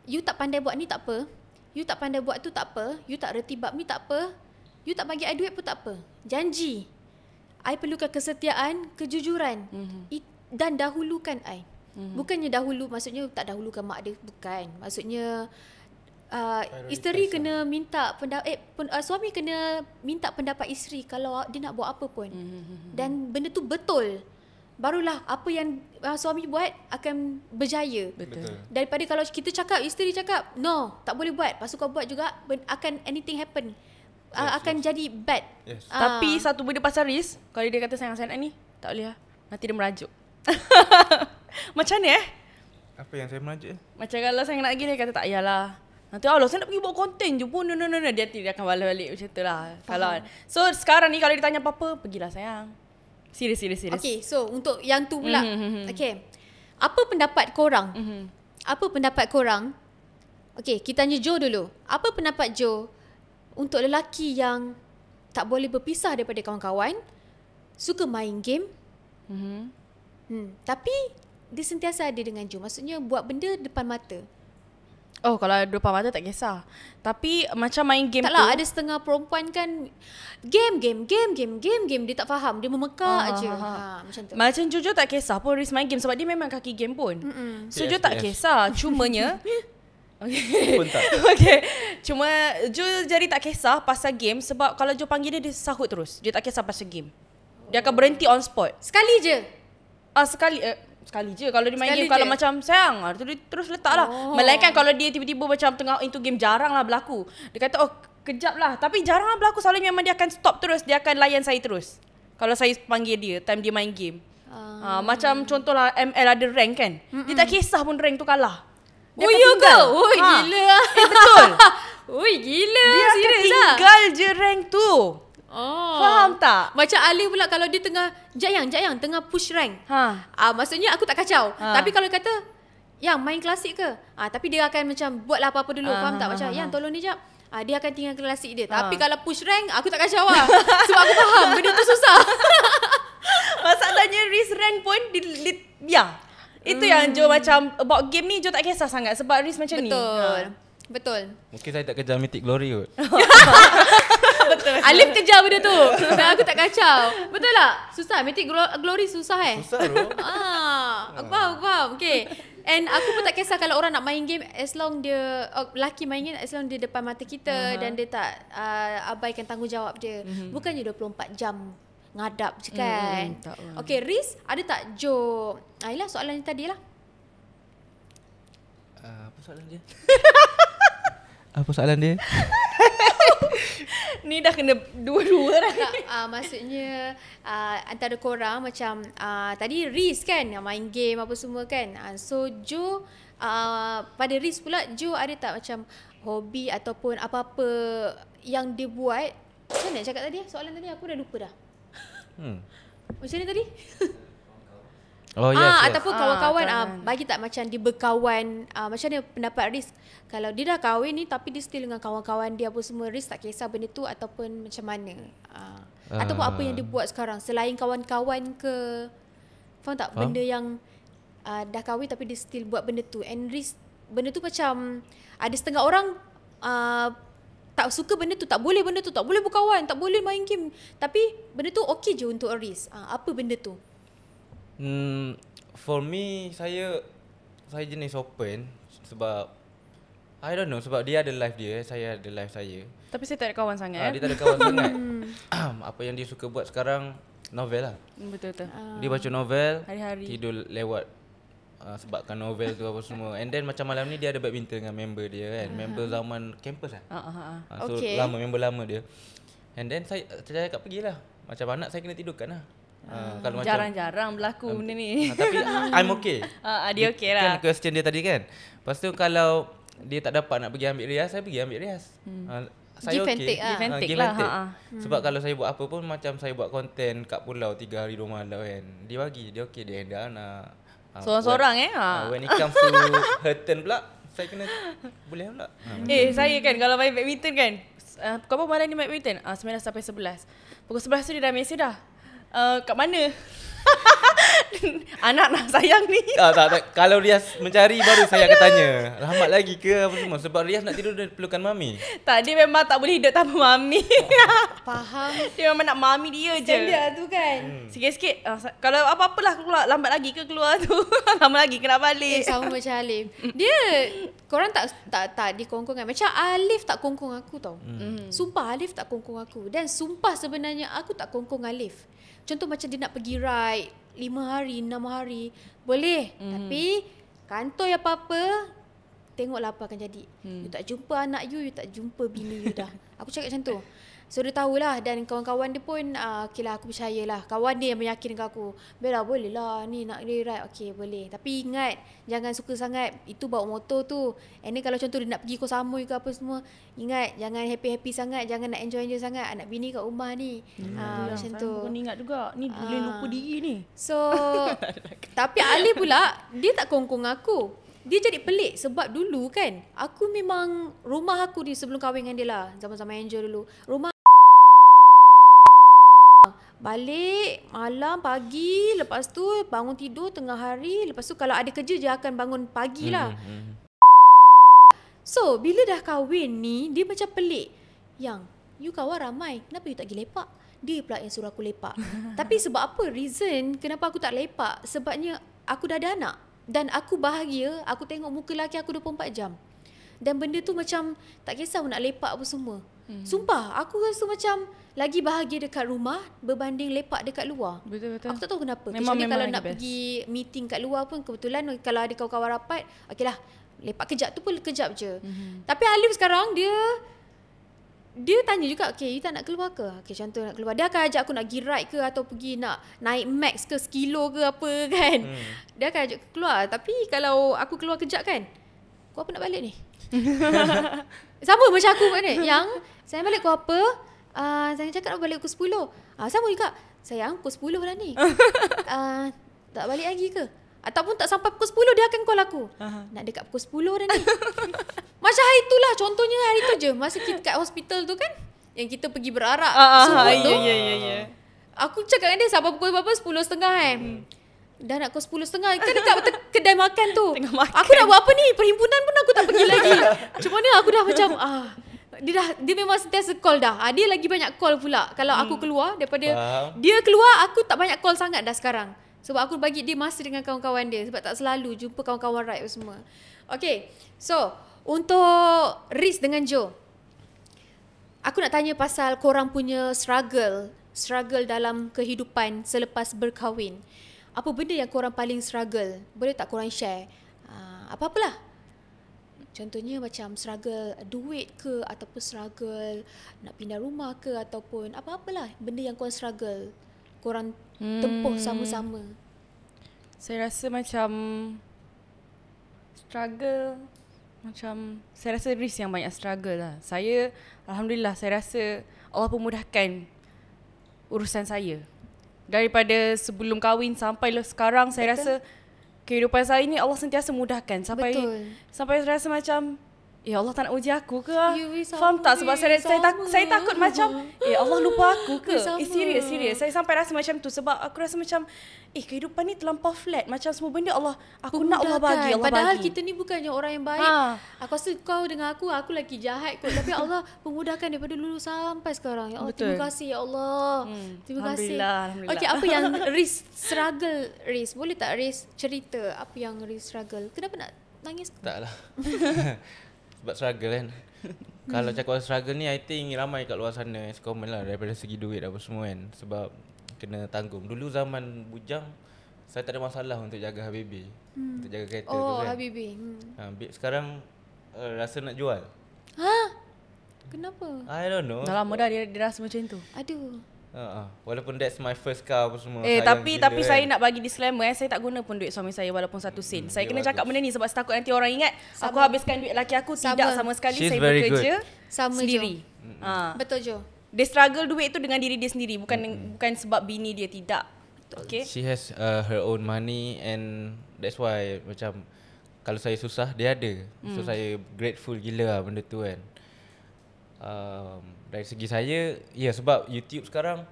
S1: you tak pandai buat ni tak apa. You tak pandai buat tu tak apa. You tak reti bab ni tak apa. You tak bagi I duit pun tak apa. Janji. I perlukan kesetiaan, kejujuran. Dan dahulukan I. Bukannya dahulu, maksudnya tak dahulukan mak dia. Bukan. Maksudnya isteri kena minta suami kena minta pendapat isteri kalau dia nak buat apa pun. Dan benda tu betul. Barulah apa yang suami buat akan berjaya.
S3: Betul.
S1: Daripada kalau kita cakap, isteri cakap, no, tak boleh buat. Lepas tu kau buat juga, akan anything happen. Akan jadi bad.
S3: Tapi satu benda pasal Riz, kalau dia kata sayang sangat ni, tak boleh lah. Nanti dia merajuk. Macam ni
S2: Apa yang saya merajuk?
S3: Macam kalau sayang nak pergi, dia kata tak payahlah. Nanti Allah saya nak pergi buat konten je pun. No. Dia akan balik macam tu lah. Kalau, so sekarang ni kalau dia tanya apa-apa, pergilah sayang. Serius.
S1: Okay, so untuk yang tu pula. Okay. Apa pendapat korang? Apa pendapat korang? Okay, kita tanya Jo dulu. Apa pendapat Jo untuk lelaki yang tak boleh berpisah daripada kawan-kawan, suka main game, tapi dia sentiasa ada dengan Jo. Maksudnya buat benda depan mata.
S3: Oh, kalau depan mata tak kisah. Tapi macam main game
S1: Taklah, ada setengah perempuan kan game dia tak faham, dia memekak je. Macam tu.
S3: Macam Jojo tak kisah pun Riz main game sebab dia memang kaki game pun. So Jo tak kisah, cumanya
S2: Pun tak.
S3: Okay. Cuma Jo jadi tak kisah pasal game sebab kalau Jo panggil dia sahut terus. Dia tak kisah pasal game. Dia akan berhenti on spot.
S1: Sekali je.
S3: Sekali je kalau dia main
S1: Sekali
S3: game. Kalau
S1: je.
S3: macam sayang, dia terus letak lah. Melainkan kalau dia tiba-tiba macam tengah into game, jarang lah berlaku. Dia kata kejap lah. Tapi jarang lah berlaku. Selalunya memang dia akan stop terus. Dia akan layan saya terus kalau saya panggil dia time dia main game. Macam contohlah ML ada rank kan. Dia tak kisah pun rank tu kalah. Dia
S1: ya ke? Oi, gila lah.
S3: Betul.
S1: Oi, gila.
S3: Dia akan tinggal je rank tu. Faham tak?
S1: Macam Ali pula kalau dia tengah Jayang tengah push rank. Maksudnya aku tak kacau. Tapi kalau kata Yang main klasik ke? Tapi dia akan macam buatlah apa-apa dulu. Faham tak? Macam Yang tolong ni jap. Dia akan tinggal klasik dia. Tapi kalau push rank aku tak kacau lah. Sebab aku faham benda tu susah.
S3: Masalahnya Riz rank pun itu yang Jo macam about game ni Jo tak kisah sangat sebab Riz macam ni.
S1: Betul.
S2: Mungkin saya tak kejar Mythic Glory kot.
S3: Betul.
S1: Alif kejar benda tu. Dan aku tak kacau. Betul tak? Susah. Mythic Glory susah
S2: Susah bro.
S1: Aku faham. Okay. And aku pun tak kisah kalau orang nak main game as long dia lelaki main game as long dia depan mata kita dan dia tak abaikan tanggungjawab dia. Bukannya 24 jam ngadap je kan. Okay, Riz, ada tak Jo? Ayolah soalan yang tadi lah.
S2: Apa soalan dia? Apa soalan dia?
S3: Ni dah kena dua-dua dah.
S1: Tak, maksudnya antara korang macam tadi Riz kan main game apa semua kan. So Jo pada Riz pula Jo ada tak macam hobi ataupun apa-apa yang dia buat? Macam mana cakap tadi? Soalan tadi aku dah lupa dah. Macam mana tadi?
S2: Oh yes.
S1: Ataupun kawan-kawan
S3: kawan.
S1: bagi tak macam dia berkawan, macam mana pendapat Riz kalau dia dah kahwin ni tapi dia still dengan kawan-kawan dia apa semua, Riz tak kisah benda tu ataupun macam mana? Ataupun apa yang dia buat sekarang selain kawan-kawan ke, faham tak? Benda yang dah kahwin tapi dia still buat benda tu, and Riz benda tu macam ada setengah orang tak suka benda tu, tak boleh benda tu, tak boleh berkawan, tak boleh main game, tapi benda tu okey je untuk Riz. Apa benda tu?
S2: For me, saya jenis open sebab I don't know, sebab dia ada life dia, saya ada life saya.
S3: Tapi saya tak ada kawan sangat.
S2: Dia tak ada kawan sangat. Apa yang dia suka buat sekarang, novel lah.
S3: Betul-betul.
S2: Dia baca novel,
S3: Hari-hari.
S2: tidur lewat sebabkan novel tu apa semua. And then macam malam ni dia ada badminton dengan member dia kan. Member zaman campus lah. So
S1: Okay.
S2: member lama dia. And then saya cakap pergilah. Macam anak saya kena tidurkan lah. Kalau macam
S3: Jarang-jarang berlaku benda ni.
S2: tapi I'm okay.
S3: Dia okay lah.
S2: Kan question dia tadi kan. Lepas tu kalau dia tak dapat nak pergi ambil rias, saya pergi ambil rias. Saya
S1: Give and
S2: okay.
S1: take lah.
S3: Give and take
S2: Give
S3: lah,
S2: and take. Sebab kalau saya buat apa pun, macam saya buat konten kat pulau 3 hari 2 malam kan. Dia bagi, dia okay, dia handle anak.
S3: Seorang-seorang
S2: When it comes to her turn pula, saya kena boleh pula.
S3: Saya kan kalau main badminton kan, kau apa malam ni main badminton? 9 sampai 11. Pukul 11 tu dia dah mesej dah. Kat mana? Anak nak sayang ni.
S2: Tak. Kalau Rias mencari baru saya akan tanya. Lambat lagi ke apa semua? Sebab Rias nak tidur dia perlukan mami.
S3: Tak, dia memang tak boleh hidup tanpa mami.
S1: Faham.
S3: Dia memang nak mami dia je.
S1: Standard tu kan.
S3: Sikit-sikit kalau apa-apalah keluar, lambat lagi ke keluar tu. Lama lagi kena balik.
S1: Sama macam Alif. Dia korang tak dikongkong kan. Macam Alif tak kongkong aku tau. Sumpah Alif tak kongkong aku. Dan sumpah sebenarnya aku tak kongkong Alif. Contoh macam dia nak pergi ride 5 hari, 6 hari, boleh. Tapi kantoi apa-apa, tengoklah apa akan jadi. You tak jumpa anak you tak jumpa bini you dah. Aku cakap macam tu. So dia tahulah, dan kawan-kawan dia pun okay lah, aku percayalah. Kawan dia yang meyakinkan aku, Bella boleh lah ni nak dia ride. Okay boleh. Tapi ingat, jangan suka sangat itu bawa motor tu. And then kalau contoh dia nak pergi Koh Samui ke apa semua, ingat jangan happy-happy sangat, jangan nak enjoy sangat. Anak bini kat rumah ni. Macam tu.
S3: Kau ingat juga, ni boleh lupa diri ni.
S1: So tapi Ali pula dia tak kongkong aku. Dia jadi pelik sebab dulu kan aku memang, rumah aku ni sebelum kahwin dengan dia lah, zaman-zaman enjoy dulu, rumah balik malam, pagi, lepas tu bangun tidur tengah hari, lepas tu kalau ada kerja dia akan bangun pagi lah. So bila dah kahwin ni dia macam pelik. Yang you kawan ramai, kenapa you tak pergi lepak? Dia pula yang suruh aku lepak. Tapi sebab apa reason kenapa aku tak lepak? Sebabnya aku dah ada anak. Dan aku bahagia, aku tengok muka lelaki aku 24 jam. Dan benda tu macam tak kisah nak lepak apa semua. Sumpah, aku rasa macam lagi bahagia dekat rumah berbanding lepak dekat luar.
S3: Betul-betul.
S1: Aku tak tahu kenapa.
S3: Memang
S1: Kalau
S3: lagi
S1: nak
S3: best.
S1: pergi meeting kat luar pun, kebetulan kalau ada kawan-kawan rapat, okeylah, lepak kejap tu pun kejap je. Tapi Alif sekarang dia tanya juga, okay, you tak nak keluar ke? Okay, contoh nak keluar. Dia akan ajak aku nak pergi ride ke, atau pergi nak naik max ke, sekilo ke apa kan. Dia akan ajak keluar. Tapi kalau aku keluar kejap kan, kau apa nak balik ni? Sama macam aku kan ni. Yang, saya balik kau apa? Saya cakap nak balik pukul 10. Sama juga. Sayang, pukul 10 dah ni. Tak balik lagi ke? Ataupun tak sampai pukul 10 dia akan call aku. Nak dekat pukul 10 dah ni. Macam hari itulah, contohnya hari tu je. Masa kita kat hospital tu kan, yang kita pergi berarak subuh tu.
S3: Ya.
S1: Aku cakap dengan dia sampai pukul berapa? 10.30 kan. Dah nak pukul 10.30 kan dekat kedai makan tu. Aku nak buat apa ni? Perhimpunan pun aku tak pergi lagi. Macam mana aku dah macam dia memang sentiasa call dah. Dia lagi banyak call pula kalau aku keluar daripada dia keluar. Aku tak banyak call sangat dah sekarang. Sebab aku bagi dia masa dengan kawan-kawan dia. Sebab tak selalu jumpa kawan-kawan ride semua. Okay. So, untuk Riz dengan Jo, aku nak tanya pasal korang punya struggle dalam kehidupan selepas berkahwin. Apa benda yang korang paling struggle? Boleh tak korang share? Apa-apalah. Contohnya macam struggle duit ke, ataupun struggle nak pindah rumah ke, ataupun apa-apalah benda yang korang struggle, korang tempuh sama-sama.
S3: Saya rasa macam struggle, macam saya rasa Riz yang banyak struggle lah. Saya, Alhamdulillah, saya rasa Allah pemudahkan urusan saya. Daripada sebelum kahwin sampai sekarang, saya rasa kehidupan saya ni Allah sentiasa mudahkan. Sampai rasa macam, Allah tak nak uji aku ke? Faham tak? Sebab saya takut macam, Allah lupa aku ke? Serius. Saya sampai rasa macam tu. Sebab aku rasa macam, kehidupan ni terlampau flat. Macam semua benda aku nak Allah bagi.
S1: Padahal kita ni bukannya orang yang baik. Aku rasa kau dengan aku lagi jahat kot. Tapi Allah memudahkan daripada dulu sampai sekarang. Ya Allah, terima kasih ya Allah. Terima kasih.
S3: Alhamdulillah.
S1: Okay, apa yang Riz struggle, Riz? Boleh tak Riz cerita apa yang Riz struggle? Kenapa nak nangis?
S2: Tak lah. Sebab struggle kan. Kalau cakap struggle ni, I think ramai kat luar sana it's common lah, daripada segi duit apa semua kan. Sebab kena tanggung. Dulu zaman bujang, saya tak ada masalah untuk jaga Habibie, untuk jaga kereta tu kan.
S1: Habibie.
S2: Sekarang rasa nak jual.
S1: Kenapa?
S2: I don't know.
S3: Dah lama dah dia rasa macam tu.
S1: Aduh.
S2: Walaupun that's my first car apa semua.
S3: Tapi saya nak bagi disclaimer, saya tak guna pun duit suami saya walaupun 1 sen. Saya kena cakap benda ni sebab saya takut nanti orang ingat aku habiskan duit laki aku. Tidak sama sekali.
S2: She's
S3: saya
S2: very
S3: bekerja
S1: sama
S3: sendiri.
S1: Betul Jo.
S3: Dia struggle duit tu dengan diri dia sendiri, bukan sebab bini dia, tidak. Okay.
S2: She has her own money and that's why macam kalau saya susah dia ada. So saya grateful gila lah benda tu kan. Dari segi saya, sebab YouTube sekarang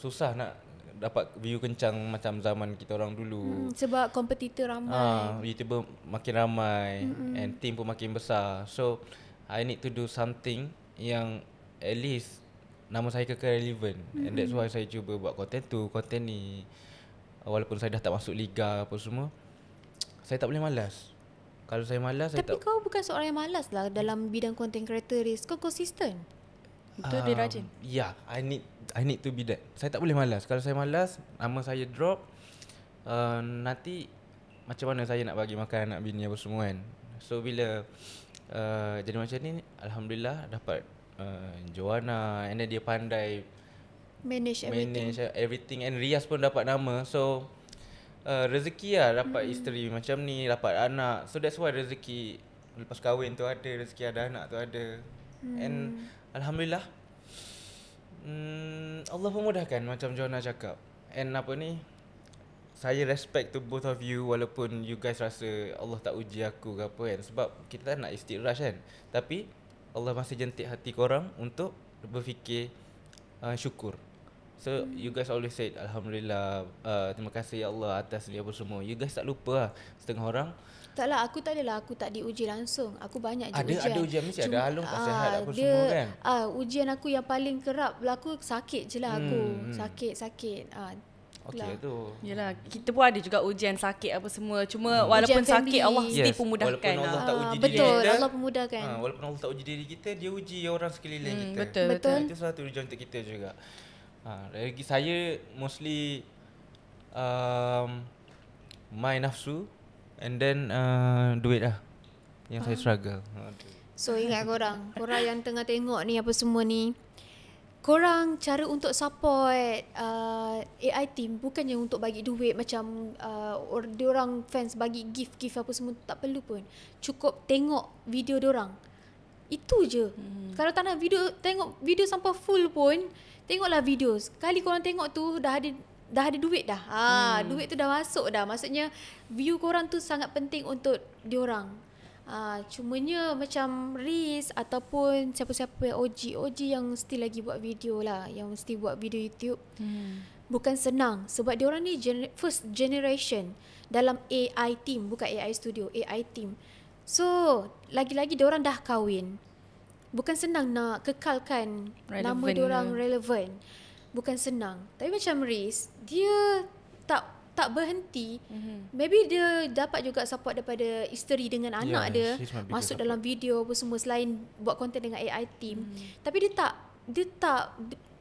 S2: susah nak dapat view kencang macam zaman kita orang dulu.
S1: Sebab kompetitor ramai.
S2: YouTuber makin ramai and team pun makin besar. So I need to do something yang at least nama saya kekal relevant. And that's why saya cuba buat konten ni. Walaupun saya dah tak masuk liga apa semua, saya tak boleh malas. Kalau saya malas,
S1: Tapi kau bukan seorang yang malas lah dalam bidang content creator, Riz. Kau konsisten.
S3: Betul, dia rajin.
S2: I need to be that. Saya tak boleh malas. Kalau saya malas, nama saya drop, nanti macam mana saya nak bagi makan anak bini apa semua kan. So bila jadi macam ni, alhamdulillah dapat Joanna, and then dia pandai
S1: manage
S2: everything, and Riaz pun dapat nama. So rezeki lah dapat isteri macam ni, dapat anak. So that's why rezeki lepas kahwin tu ada, rezeki ada anak tu ada. And alhamdulillah Allah pemudahkan macam Joanna cakap. And apa ni, saya respect to both of you walaupun you guys rasa Allah tak uji aku ke apa kan. Sebab kita tak nak istidraj kan. Tapi Allah masih jentik hati korang untuk berfikir syukur. So you guys always said alhamdulillah, terima kasih ya Allah atas ni apa semua. You guys tak lupa lah. Setengah orang
S1: taklah, aku tak adalah aku tak diuji langsung. Aku banyak je ujian.
S2: Ada ujian, mesti ada Alung tak sihat apa semua kan.
S1: Ujian aku yang paling kerap berlaku sakit je lah aku. Sakit.
S2: Okey tu.
S3: Yalah, kita pun ada juga ujian sakit apa semua. Cuma walaupun sakit, Allah mesti pemudahkan.
S2: Walaupun Allah tak uji diri
S1: betul,
S2: kita,
S1: Allah pemudahkan.
S2: Walaupun Allah tak uji diri kita, dia uji orang sekeliling kita.
S3: Betul.
S2: Itu satu ujian untuk kita juga. Dari saya mostly my nafsu and then duit lah yang saya struggle.
S1: So ingat korang yang tengah tengok ni apa semua ni, korang cara untuk support AI team bukannya untuk bagi duit macam diorang fans bagi gift apa semua, tak perlu pun. Cukup tengok video diorang. Itu je. Kalau tak nak tengok video sampai full pun, tengoklah video. Sekali korang tengok tu dah ada duit dah. Duit tu dah masuk dah. Maksudnya view korang tu sangat penting untuk diorang. Cumanya macam Riz ataupun siapa-siapa OG yang still lagi buat video lah, yang mesti buat video YouTube, bukan senang. Sebab diorang ni first generation dalam AI team, bukan AI studio, AI team. So lagi-lagi diorang dah kahwin. Bukan senang nak kekalkan nama diorang relevan. Bukan senang. Tapi macam Riz, dia tak berhenti. Maybe dia dapat juga support daripada isteri dengan anak dia masuk dalam video apa semua selain buat konten dengan AI team. Tapi dia tak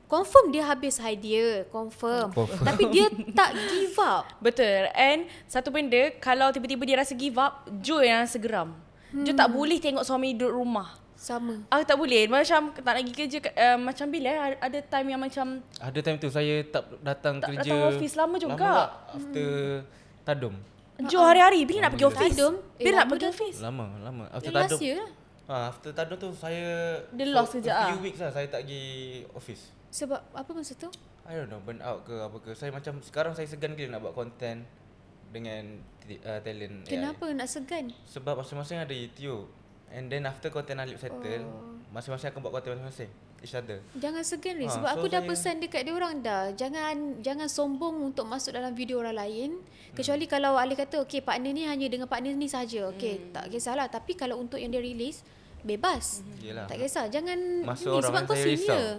S1: confirm dia habis idea, confirm. Tapi dia tak give up.
S3: Betul. And satu benda, kalau tiba-tiba dia rasa give up, Jo yang rasa geram. Jo tak boleh tengok suami duduk rumah.
S1: Sama.
S3: Aku tak boleh. Macam tak nak pergi kerja macam bila ada time yang macam
S2: ada time tu saya tak datang kerja.
S3: Datang office lama juga.
S2: Lama after Tadum.
S3: Jo hari-hari bila nak pergi office?
S1: Tadum?
S3: Bila nak pergi office?
S2: Lama. After
S1: Last
S2: Tadum.
S1: year lah.
S2: After Tadum tu saya
S3: dia lost
S2: for
S3: kejap
S2: few weeks lah saya tak pergi office.
S1: Sebab apa masa tu?
S2: I don't know, burn out ke apa ke. Saya macam sekarang saya segan gila nak buat konten dengan talent
S1: Kenapa
S2: AI.
S1: nak segan?
S2: Sebab masing-masing ada YouTube. And then after konten Alif settle, masing-masing akan buat konten masing-masing. Each other.
S1: Jangan segan Riz,
S2: Ha,
S1: sebab
S2: so
S1: aku dah
S2: saya-
S1: pesan dekat dia orang dah. Jangan sombong untuk masuk dalam video orang lain. Kecuali kalau Ali kata okey partner ni hanya dengan partner ni saja. Okey, tak kisahlah. Tapi kalau untuk yang dia release, bebas.
S2: Yelah.
S1: Tak kisah. Jangan
S2: Masuk
S1: ni
S2: orang
S1: sebab
S2: yang
S1: kau
S2: saya
S1: senior.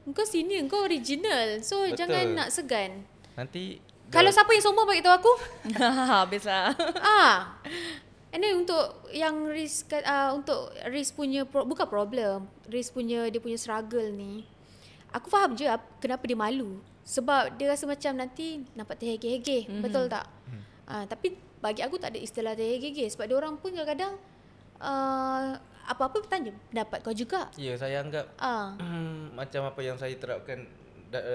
S1: Kau senior, kau original. So
S2: Betul.
S1: jangan nak segan.
S2: Nanti
S1: Kalau siapa yang sombong bagi tahu aku.
S3: Habislah.
S1: And then untuk yang Riz untuk Riz punya bukan problem, Riz punya dia punya struggle ni. Aku faham je kenapa dia malu. Sebab dia rasa macam nanti nampak terhege-hege. Betul tak? Tapi bagi aku tak ada istilah terhege-hege sebab dia orang pun kadang-kadang apa-apa bertanya pendapat kau juga.
S2: ya, saya anggap
S1: Ah.
S2: macam apa yang saya terapkan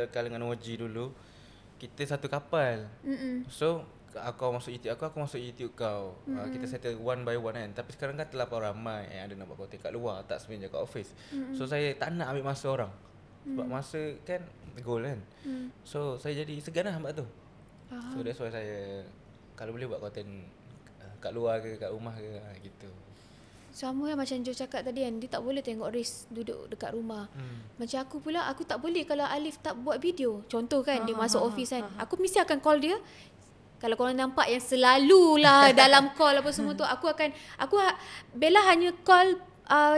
S2: kalangan OG dulu. Kita satu kapal. So kau masuk YouTube aku masuk YouTube kau. Kita settle one by one kan. Tapi sekarang kan terlampau ramai yang ada nak buat konten kat luar, tak sebenarnya kat office. So saya tak nak ambil masa orang. Sebab masa kan goal kan. So saya jadi segan lah sebab tu. So that's why saya kalau boleh buat konten kat luar ke kat rumah ke gitu.
S1: Sama lah macam Jo cakap tadi kan, dia tak boleh tengok Riz duduk dekat rumah. Macam aku pula, aku tak boleh kalau Alif tak buat video. Contoh kan, dia masuk office kan, aku mesti akan call dia. Kalau korang nampak yang selalulah dalam call apa semua tu, Bella hanya call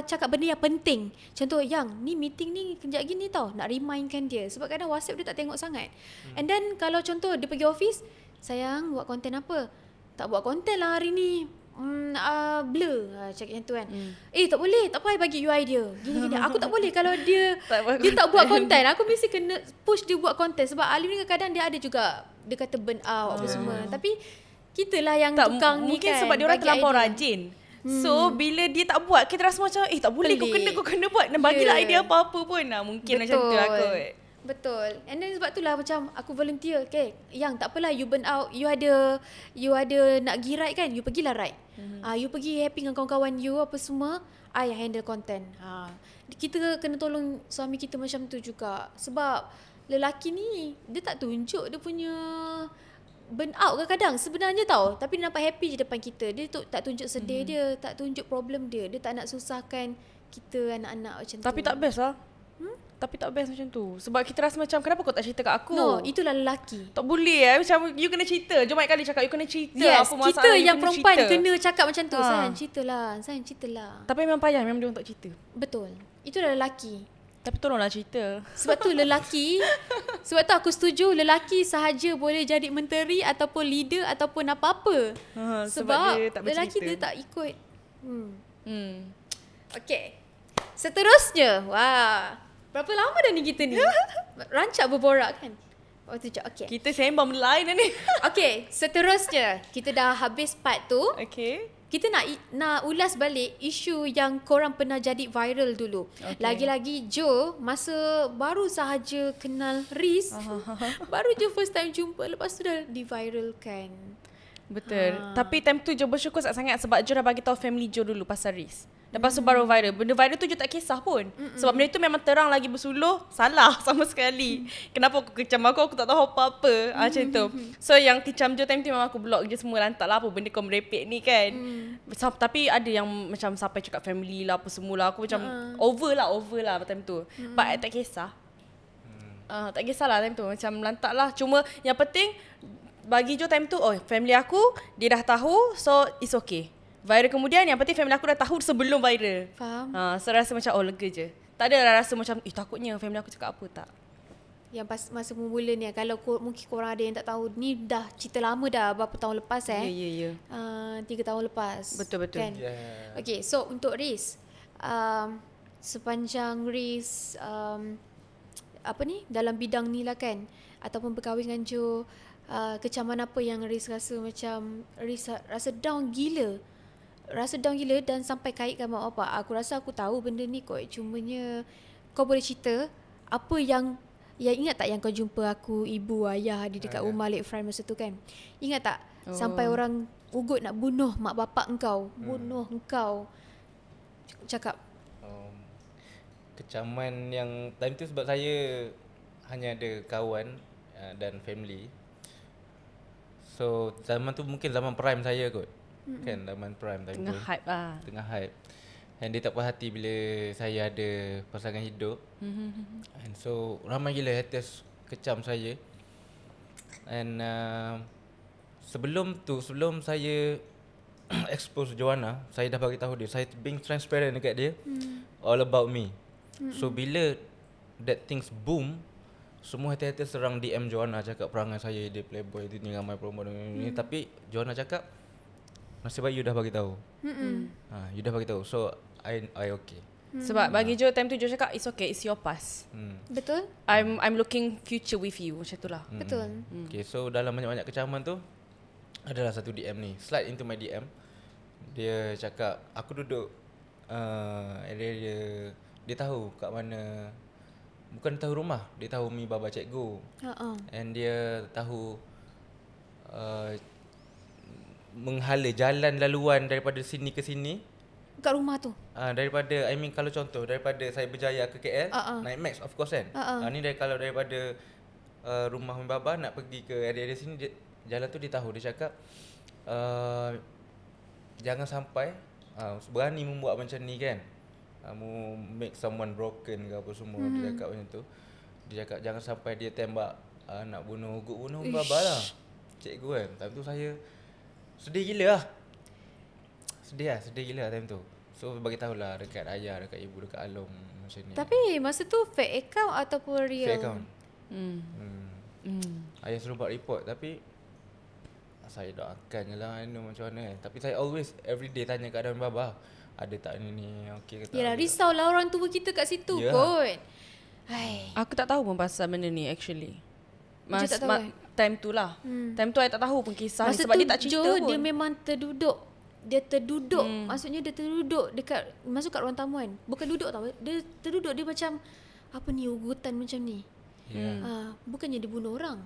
S1: cakap benda yang penting. Contoh, yang ni meeting ni kejap gini tau, nak remindkan dia. Sebab kadang WhatsApp dia tak tengok sangat. And then kalau contoh dia pergi office, sayang buat konten apa? Tak buat konten lah hari ni. Blur cakap yang tu kan. Tak boleh, tak payah bagi you idea. Gini-gini. Aku tak boleh kalau dia tak buat konten. Aku mesti kena push dia buat konten. Sebab Alif ni kadang dia ada juga, dia kata burn out apa semua. Tapi kita lah yang tukang ni
S3: mungkin
S1: kan.
S3: sebab dia orang
S1: bagi
S3: terlampau
S1: idea.
S3: rajin. So bila dia tak buat, kita rasa macam tak boleh,
S1: Pelik.
S3: kau kena buat dan bagilah
S1: Yeah.
S3: idea apa-apa pun. Mungkin macam tu lah kot.
S1: Betul. And then sebab itulah macam aku volunteer. Okay, yang tak apalah you burn out, you ada nak pergi ride kan, you pergilah ride. You pergi happy dengan kawan-kawan you apa semua, I handle content. Kita kena tolong suami kita macam tu juga. Sebab lelaki ni dia tak tunjuk dia punya burn out kadang-kadang sebenarnya tau. Tapi dia nampak happy je depan kita. Dia tak tunjuk sedih dia, tak tunjuk problem dia. Dia tak nak susahkan kita anak-anak macam tu.
S3: Tapi tak best lah. Tapi tak best macam tu. Sebab kita rasa macam, kenapa kau tak cerita kat aku?
S1: No, itulah lelaki.
S3: Tak boleh macam you kena cerita. Jom banyak kali cakap you kena cerita.
S1: Yes,
S3: apa masalah
S1: kita
S3: you
S1: yang
S3: kena
S1: perempuan
S3: cerita.
S1: kena cakap macam tu. Sayang ceritalah.
S3: Tapi memang payah, memang dia orang tak cerita.
S1: Betul. Itulah lelaki.
S3: Tapi tolonglah cerita.
S1: Sebab tu lelaki, sebab tu aku setuju lelaki sahaja boleh jadi menteri ataupun leader ataupun apa-apa.
S3: sebab dia tak
S1: lelaki
S3: bercerita.
S1: dia tak ikut. Okay. Seterusnya. Wah. Berapa lama dah ni kita ni? Rancak berborak kan? Waktu sekejap. Okay.
S3: Kita sembang benda lain dah ni.
S1: Okay. Seterusnya. Kita dah habis part tu.
S3: Okay.
S1: Kita nak ulas balik isu yang korang pernah jadi viral dulu.
S3: Okay.
S1: Lagi-lagi Jo masa baru sahaja kenal Riz, baru je first time jumpa, lepas tu dah diviralkan.
S3: Betul. Tapi time tu Jo bersyukur sangat sebab Jo dah bagi tahu family Jo dulu pasal Riz. Lepas tu baru viral. Benda viral tu Jo tak kisah pun. Sebab benda tu memang terang lagi bersuluh, salah sama sekali. Kenapa aku kecam aku tak tahu apa-apa. Macam tu. So yang kecam Jo time tu memang aku block je semua, lantak lah apa benda kau merepek ni kan. Tapi ada yang macam sampai cakap family lah apa semula. Aku macam over lah time tu. But I tak kisah. Tak kisahlah time tu. Macam lantak lah. Cuma yang penting bagi Jo time tu, family aku dia dah tahu, so it's okay. Viral kemudian, yang penting family aku dah tahu sebelum viral.
S1: Faham?
S3: So rasa macam lega je. Tak ada rasa macam takutnya family aku cakap apa, tak.
S1: Yang pas masa mula ni, kalau mungkin korang ada yang tak tahu, ni dah cerita lama dah, berapa tahun lepas
S3: Ya.
S1: 3 tahun lepas.
S3: Betul.
S1: Kan?
S2: Yeah.
S1: Okay, so untuk Riz, sepanjang Riz dalam bidang ni lah kan, ataupun berkahwin dengan Jo, kecaman apa yang Riz rasa macam Riz rasa down gila dan sampai kaitkan mak bapak. Aku rasa aku tahu benda ni kot, cumanya kau boleh cerita apa yang ingat tak yang kau jumpa aku, ibu, ayah di dekat rumah Lakefront masa tu kan? Ingat tak? Sampai orang ugut nak bunuh mak bapak engkau, bunuh engkau. Cakap.
S2: Kecaman yang time tu sebab saya hanya ada kawan dan family. So zaman tu mungkin zaman prime saya kot. Kan zaman prime time
S3: Tengah
S2: tu.
S3: hype lah.
S2: Tengah hype. And dia tak puas hati bila saya ada pasangan hidup. And so ramai gila haters kecam saya. And sebelum saya expose Joanna, saya dah bagi tahu dia, saya being transparent dekat dia. All about me. So bila that things boom, semua haters serang DM Joanna, cakap perangai saya dia playboy, dia ni ramai promo ni. Tapi Joanna cakap nasib baik you dah bagi tahu. You dah bagi tahu. So I okay.
S3: Sebab bagi Jo time tu Jo cakap it's okay, it's your past.
S1: Betul?
S3: I'm looking future with you, macam tu lah.
S1: Betul.
S2: Okay, so dalam banyak-banyak kecaman tu adalah satu DM ni. Slide into my DM. Dia cakap aku duduk area dia tahu kat mana, bukan tahu rumah, dia tahu mi baba cikgu. And dia tahu menghala jalan laluan daripada sini ke sini.
S1: Kat rumah tu.
S2: Daripada kalau contoh daripada saya Berjaya ke KL, naik Max of course kan. Ni kalau daripada rumah mi baba nak pergi ke area-area sini, jalan tu dia tahu. Dia cakap jangan sampai berani membuat macam ni kan. Make someone broken ke apa semua. Dia cakap macam tu. Dia cakap jangan sampai dia tembak nak bunuh baba lah, cikgu kan. Time tu saya sedih gila lah. Sedih gila time tu. So bagi tahulah dekat ayah, dekat ibu, dekat Along macam ni.
S1: Tapi masa tu fake account ataupun real?
S2: Fake account. Ayah suruh buat report tapi saya doakan je lah macam mana. Tapi saya always everyday tanya keadaan baba. Ada tak ni okey ke tak?
S1: Yalah, risaulah orang tua kita kat situ kot. Hai.
S3: Aku tak tahu pun pasal benda ni actually.
S1: Tak tahu,
S3: time tu lah. Time tu I tak tahu pun kisah
S1: masa
S3: ni sebab
S1: tu
S3: dia tak cerita
S1: Jo,
S3: pun.
S1: dia memang terduduk. Maksudnya dia terduduk dekat, masuk kat ruang tamu kan. Bukan duduk tau. Dia terduduk, dia macam apa ni, ugutan macam ni. Bukannya dia bunuh orang.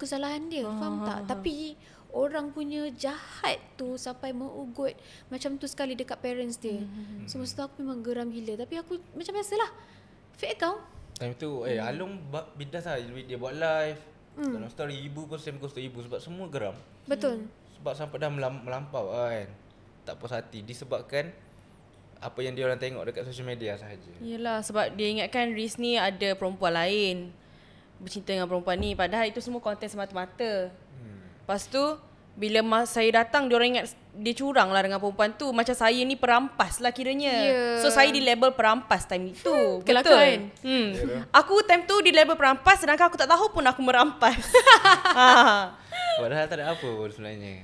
S1: Kesalahan dia, faham tak? Tapi orang punya jahat tu sampai mengugut macam tu sekali dekat parents dia. So masa tu aku memang geram gila. Tapi aku macam biasalah, fake account.
S2: Time tu Along bidas lah. Dia buat live dalam story. Ibu pun same goes to ibu. Sebab semua geram.
S1: Betul.
S2: Sebab sampai dah melampau kan. Tak puas hati disebabkan apa yang dia orang tengok dekat social media sahaja.
S3: Yelah, sebab dia ingatkan Riz ni ada perempuan lain, bercinta dengan perempuan ni. Padahal itu semua konten semata-mata. Lepas tu bila saya datang, diorang ingat dia curang lah dengan perempuan tu. Macam saya ni perampas lah kiranya. So saya di label perampas time itu.
S1: Kelakar.
S3: Aku time tu di label perampas, sedangkan aku tak tahu pun aku merampas.
S2: Padahal tak ada apa pun sebenarnya.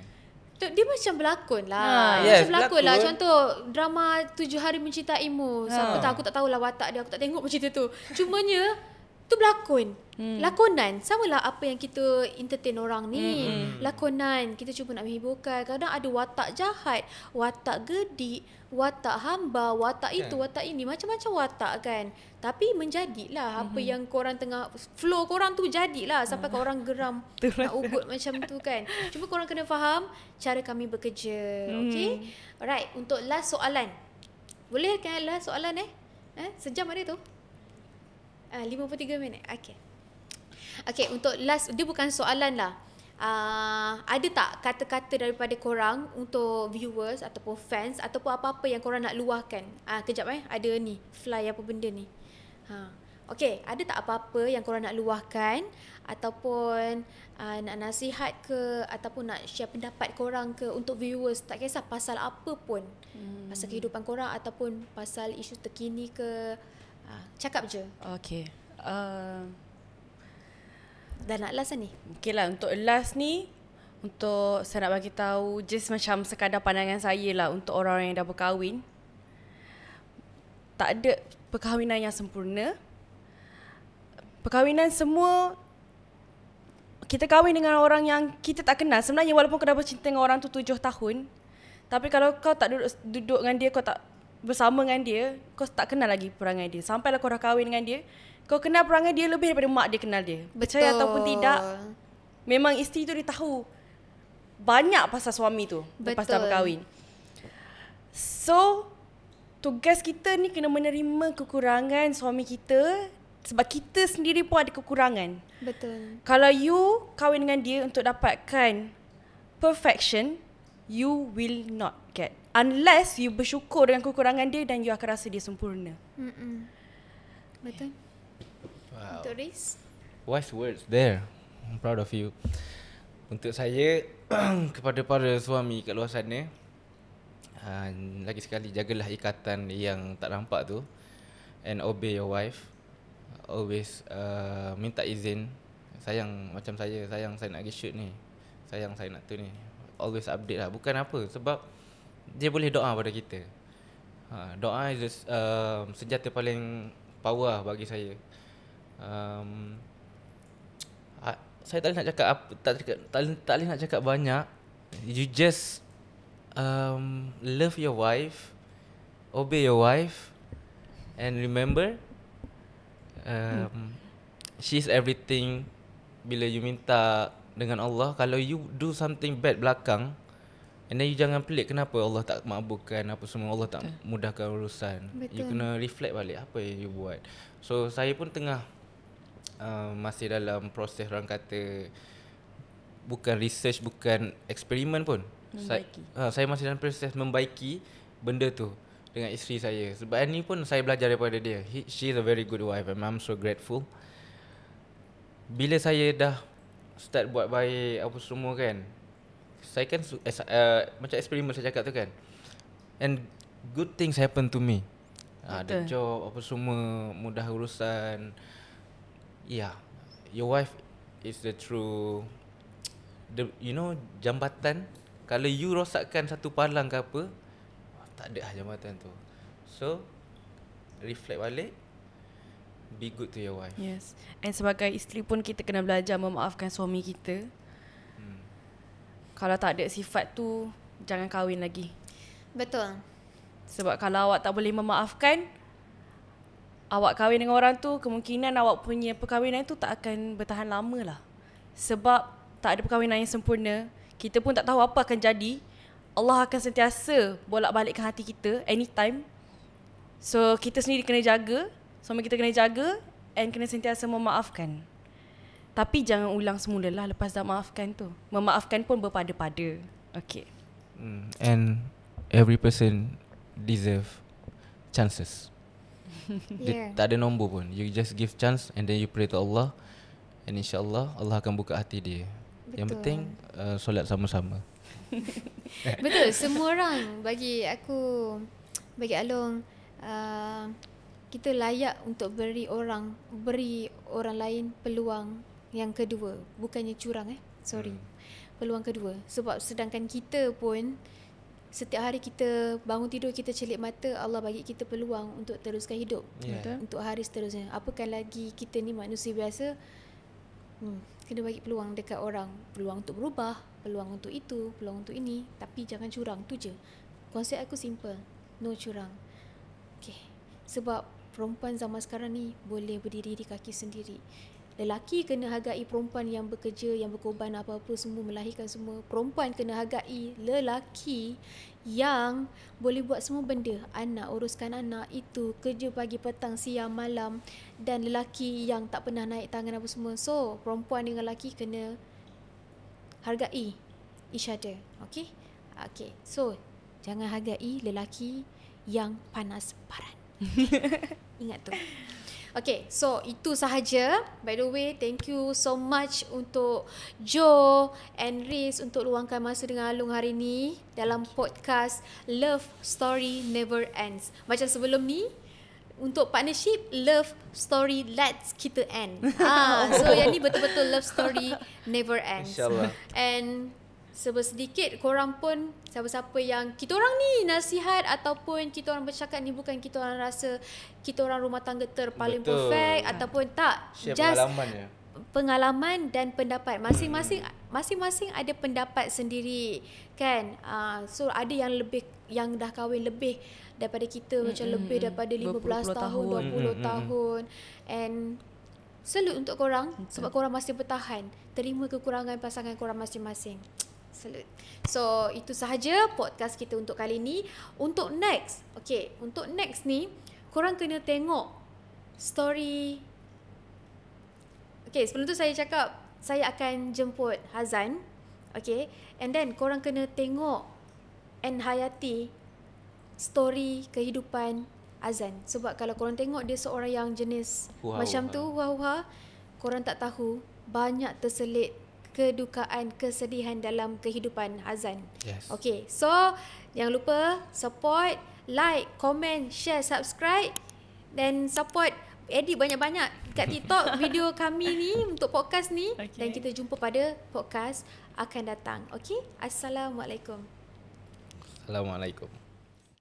S1: Dia macam berlakon lah.
S2: Yes,
S1: Macam berlakon lah.
S2: berlakon.
S1: Contoh drama 7 Hari Mencintaimu. Siapa tahu, aku tak tahulah watak dia. Aku tak tengok macam tu. Cumanya tu berlakon. Lakonan. Samalah apa yang kita entertain orang ni. Lakonan. Kita cuba nak menghiburkan. Kadang ada watak jahat, watak gedik, watak hamba, watak itu, watak ini. Macam-macam watak kan. Tapi menjadilah apa yang korang tengah, flow korang tu jadilah sampai korang geram nak ugut macam tu kan. Cuma korang kena faham cara kami bekerja. Okay. Alright. Untuk last soalan. Boleh kan last soalan Sejam ada tu? 53 minit. Okay, untuk last, dia bukan soalan lah. Ada tak kata-kata daripada korang untuk viewers ataupun fans ataupun apa-apa yang korang nak luahkan? Kejap ada ni, fly apa benda ni. Okay, ada tak apa-apa yang korang nak luahkan ataupun nak nasihat ke ataupun nak share pendapat korang ke untuk viewers, tak kisah pasal apa pun. Pasal kehidupan korang ataupun pasal isu terkini ke. Cakap je.
S3: Okay.
S1: Dah nak last ni?
S3: Okay lah, untuk last ni, untuk saya nak bagi tahu just macam sekadar pandangan saya lah untuk orang yang dah berkahwin. Tak ada perkahwinan yang sempurna. Perkahwinan semua, kita kahwin dengan orang yang kita tak kenal. Sebenarnya walaupun kau dah bercinta dengan orang tu 7 tahun, tapi kalau kau tak duduk dengan dia, kau tak bersama dengan dia, kau tak kenal lagi perangai dia. Sampailah kau dah kahwin dengan dia, kau kenal perangai dia lebih daripada mak dia kenal dia. Percaya ataupun tidak, memang isteri tu dia tahu banyak pasal suami tu lepas dah berkahwin. So tugas kita ni kena menerima kekurangan suami kita Sebab kita sendiri pun ada kekurangan.
S1: Betul.
S3: Kalau you kahwin dengan dia untuk dapatkan perfection, you will not get. Unless you bersyukur dengan kekurangan dia dan you akan rasa dia sempurna.
S1: Betul.
S2: Wow.
S1: Untuk Riz?
S2: Wise words there. I'm proud of you. Untuk saya, kepada para suami kat luar sana, lagi sekali jagalah ikatan yang tak nampak tu, and obey your wife. Always minta izin. Sayang, macam saya, sayang saya nak pergi shoot ni, sayang saya nak tu ni. Always update lah. Bukan apa, sebab dia boleh doa pada kita. Doa is senjata paling power lah bagi saya. Saya tak boleh nak cakap apa, tak boleh nak cakap banyak. You just love your wife, obey your wife, and remember she's everything. Bila you minta dengan Allah, kalau you do something bad belakang, and then you jangan pelik kenapa Allah tak makbulkan apa semua, Allah tak mudahkan urusan.
S1: Betul.
S2: You kena reflect balik apa yang you buat. So saya pun tengah masih dalam proses, orang kata bukan research, bukan eksperimen pun. Saya masih dalam proses membaiki benda tu dengan isteri saya. Sebab ni pun saya belajar daripada dia. She is a very good wife and I'm so grateful. Bila saya dah start buat baik apa semua kan, saya kan macam eksperimen saya cakap tu kan, and good things happen to me. Ada job apa semua, mudah urusan. Yeah, your wife is the true, jambatan. Kalau you rosakkan satu palang ke apa, tak ada jambatan tu. So reflect balik, be good to your wife.
S3: Yes. And sebagai isteri pun kita kena belajar memaafkan suami kita. Kalau tak ada sifat tu, jangan kahwin lagi.
S1: Betul.
S3: Sebab kalau awak tak boleh memaafkan, awak kahwin dengan orang tu, kemungkinan awak punya perkahwinan tu tak akan bertahan lama lah. Sebab tak ada perkahwinan yang sempurna. Kita pun tak tahu apa akan jadi. Allah akan sentiasa bolak-balikkan hati kita anytime. So kita sendiri kena jaga, suami kita kena jaga, and kena sentiasa memaafkan. Tapi jangan ulang semula lah lepas dah maafkan tu. Memaafkan pun berpada-pada. Okay.
S2: And every person deserve chances. Dia tak ada nombor pun. You just give chance and then you pray to Allah, and insyaAllah Allah akan buka hati dia. Betul. Yang penting solat sama-sama.
S1: Betul. Semua orang, bagi Along, kita layak untuk beri orang lain peluang yang kedua. Bukannya curang peluang kedua. Sebab sedangkan kita pun setiap hari kita bangun tidur, kita celik mata, Allah bagi kita peluang untuk teruskan hidup. Untuk hari seterusnya. Apakah lagi kita ni manusia biasa, kena bagi peluang dekat orang. Peluang untuk berubah, peluang untuk itu, peluang untuk ini. Tapi jangan curang, tu je. Konsep aku simple, no curang. Okay. Sebab perempuan zaman sekarang ni boleh berdiri di kaki sendiri. Lelaki kena hargai perempuan yang bekerja, yang berkorban apa-apa semua, melahirkan semua. Perempuan kena hargai lelaki yang boleh buat semua benda. Uruskan anak, itu kerja pagi, petang, siang, malam. Dan lelaki yang tak pernah naik tangan apa semua. So, perempuan dengan lelaki kena hargai each other. Okay? Okay. So, jangan hargai lelaki yang panas baran. Ingat tu. Okay, so itu sahaja. By the way, thank you so much untuk Joe and Riz untuk luangkan masa dengan Along hari ni dalam podcast Love Story Never Ends. Macam sebelum ni, untuk partnership, Love Story Let's Kita End. So yang ni betul-betul Love Story Never Ends.
S2: InsyaAllah.
S1: And sedikit korang pun, siapa-siapa yang kita orang ni nasihat ataupun kita orang bercakap ni, bukan kita orang rasa kita orang rumah tangga paling perfect ataupun tak.
S2: Share
S1: just
S2: pengalaman je.
S1: Pengalaman dan pendapat masing-masing ada pendapat sendiri kan. So ada yang dah kahwin lebih daripada kita, macam lebih daripada 15 tahun, 20 tahun. And salute untuk korang sebab korang masih bertahan, terima kekurangan pasangan korang masing-masing. Salute. So itu sahaja podcast kita untuk kali ni. Untuk next ni korang kena tengok story Okay, sebelum tu saya cakap saya akan jemput Hazan. Okay, and then korang kena tengok and hayati story kehidupan Azan. Sebab kalau korang tengok dia seorang yang jenis macam tu, korang tak tahu banyak terselit kedukaan, kesedihan dalam kehidupan Azan.
S2: Yes.
S1: Okay, so jangan lupa support, like, comment, share, subscribe dan support edit banyak-banyak kat TikTok video kami ni untuk podcast ni. Dan kita jumpa pada podcast akan datang. Okay, Assalamualaikum.
S2: Assalamualaikum.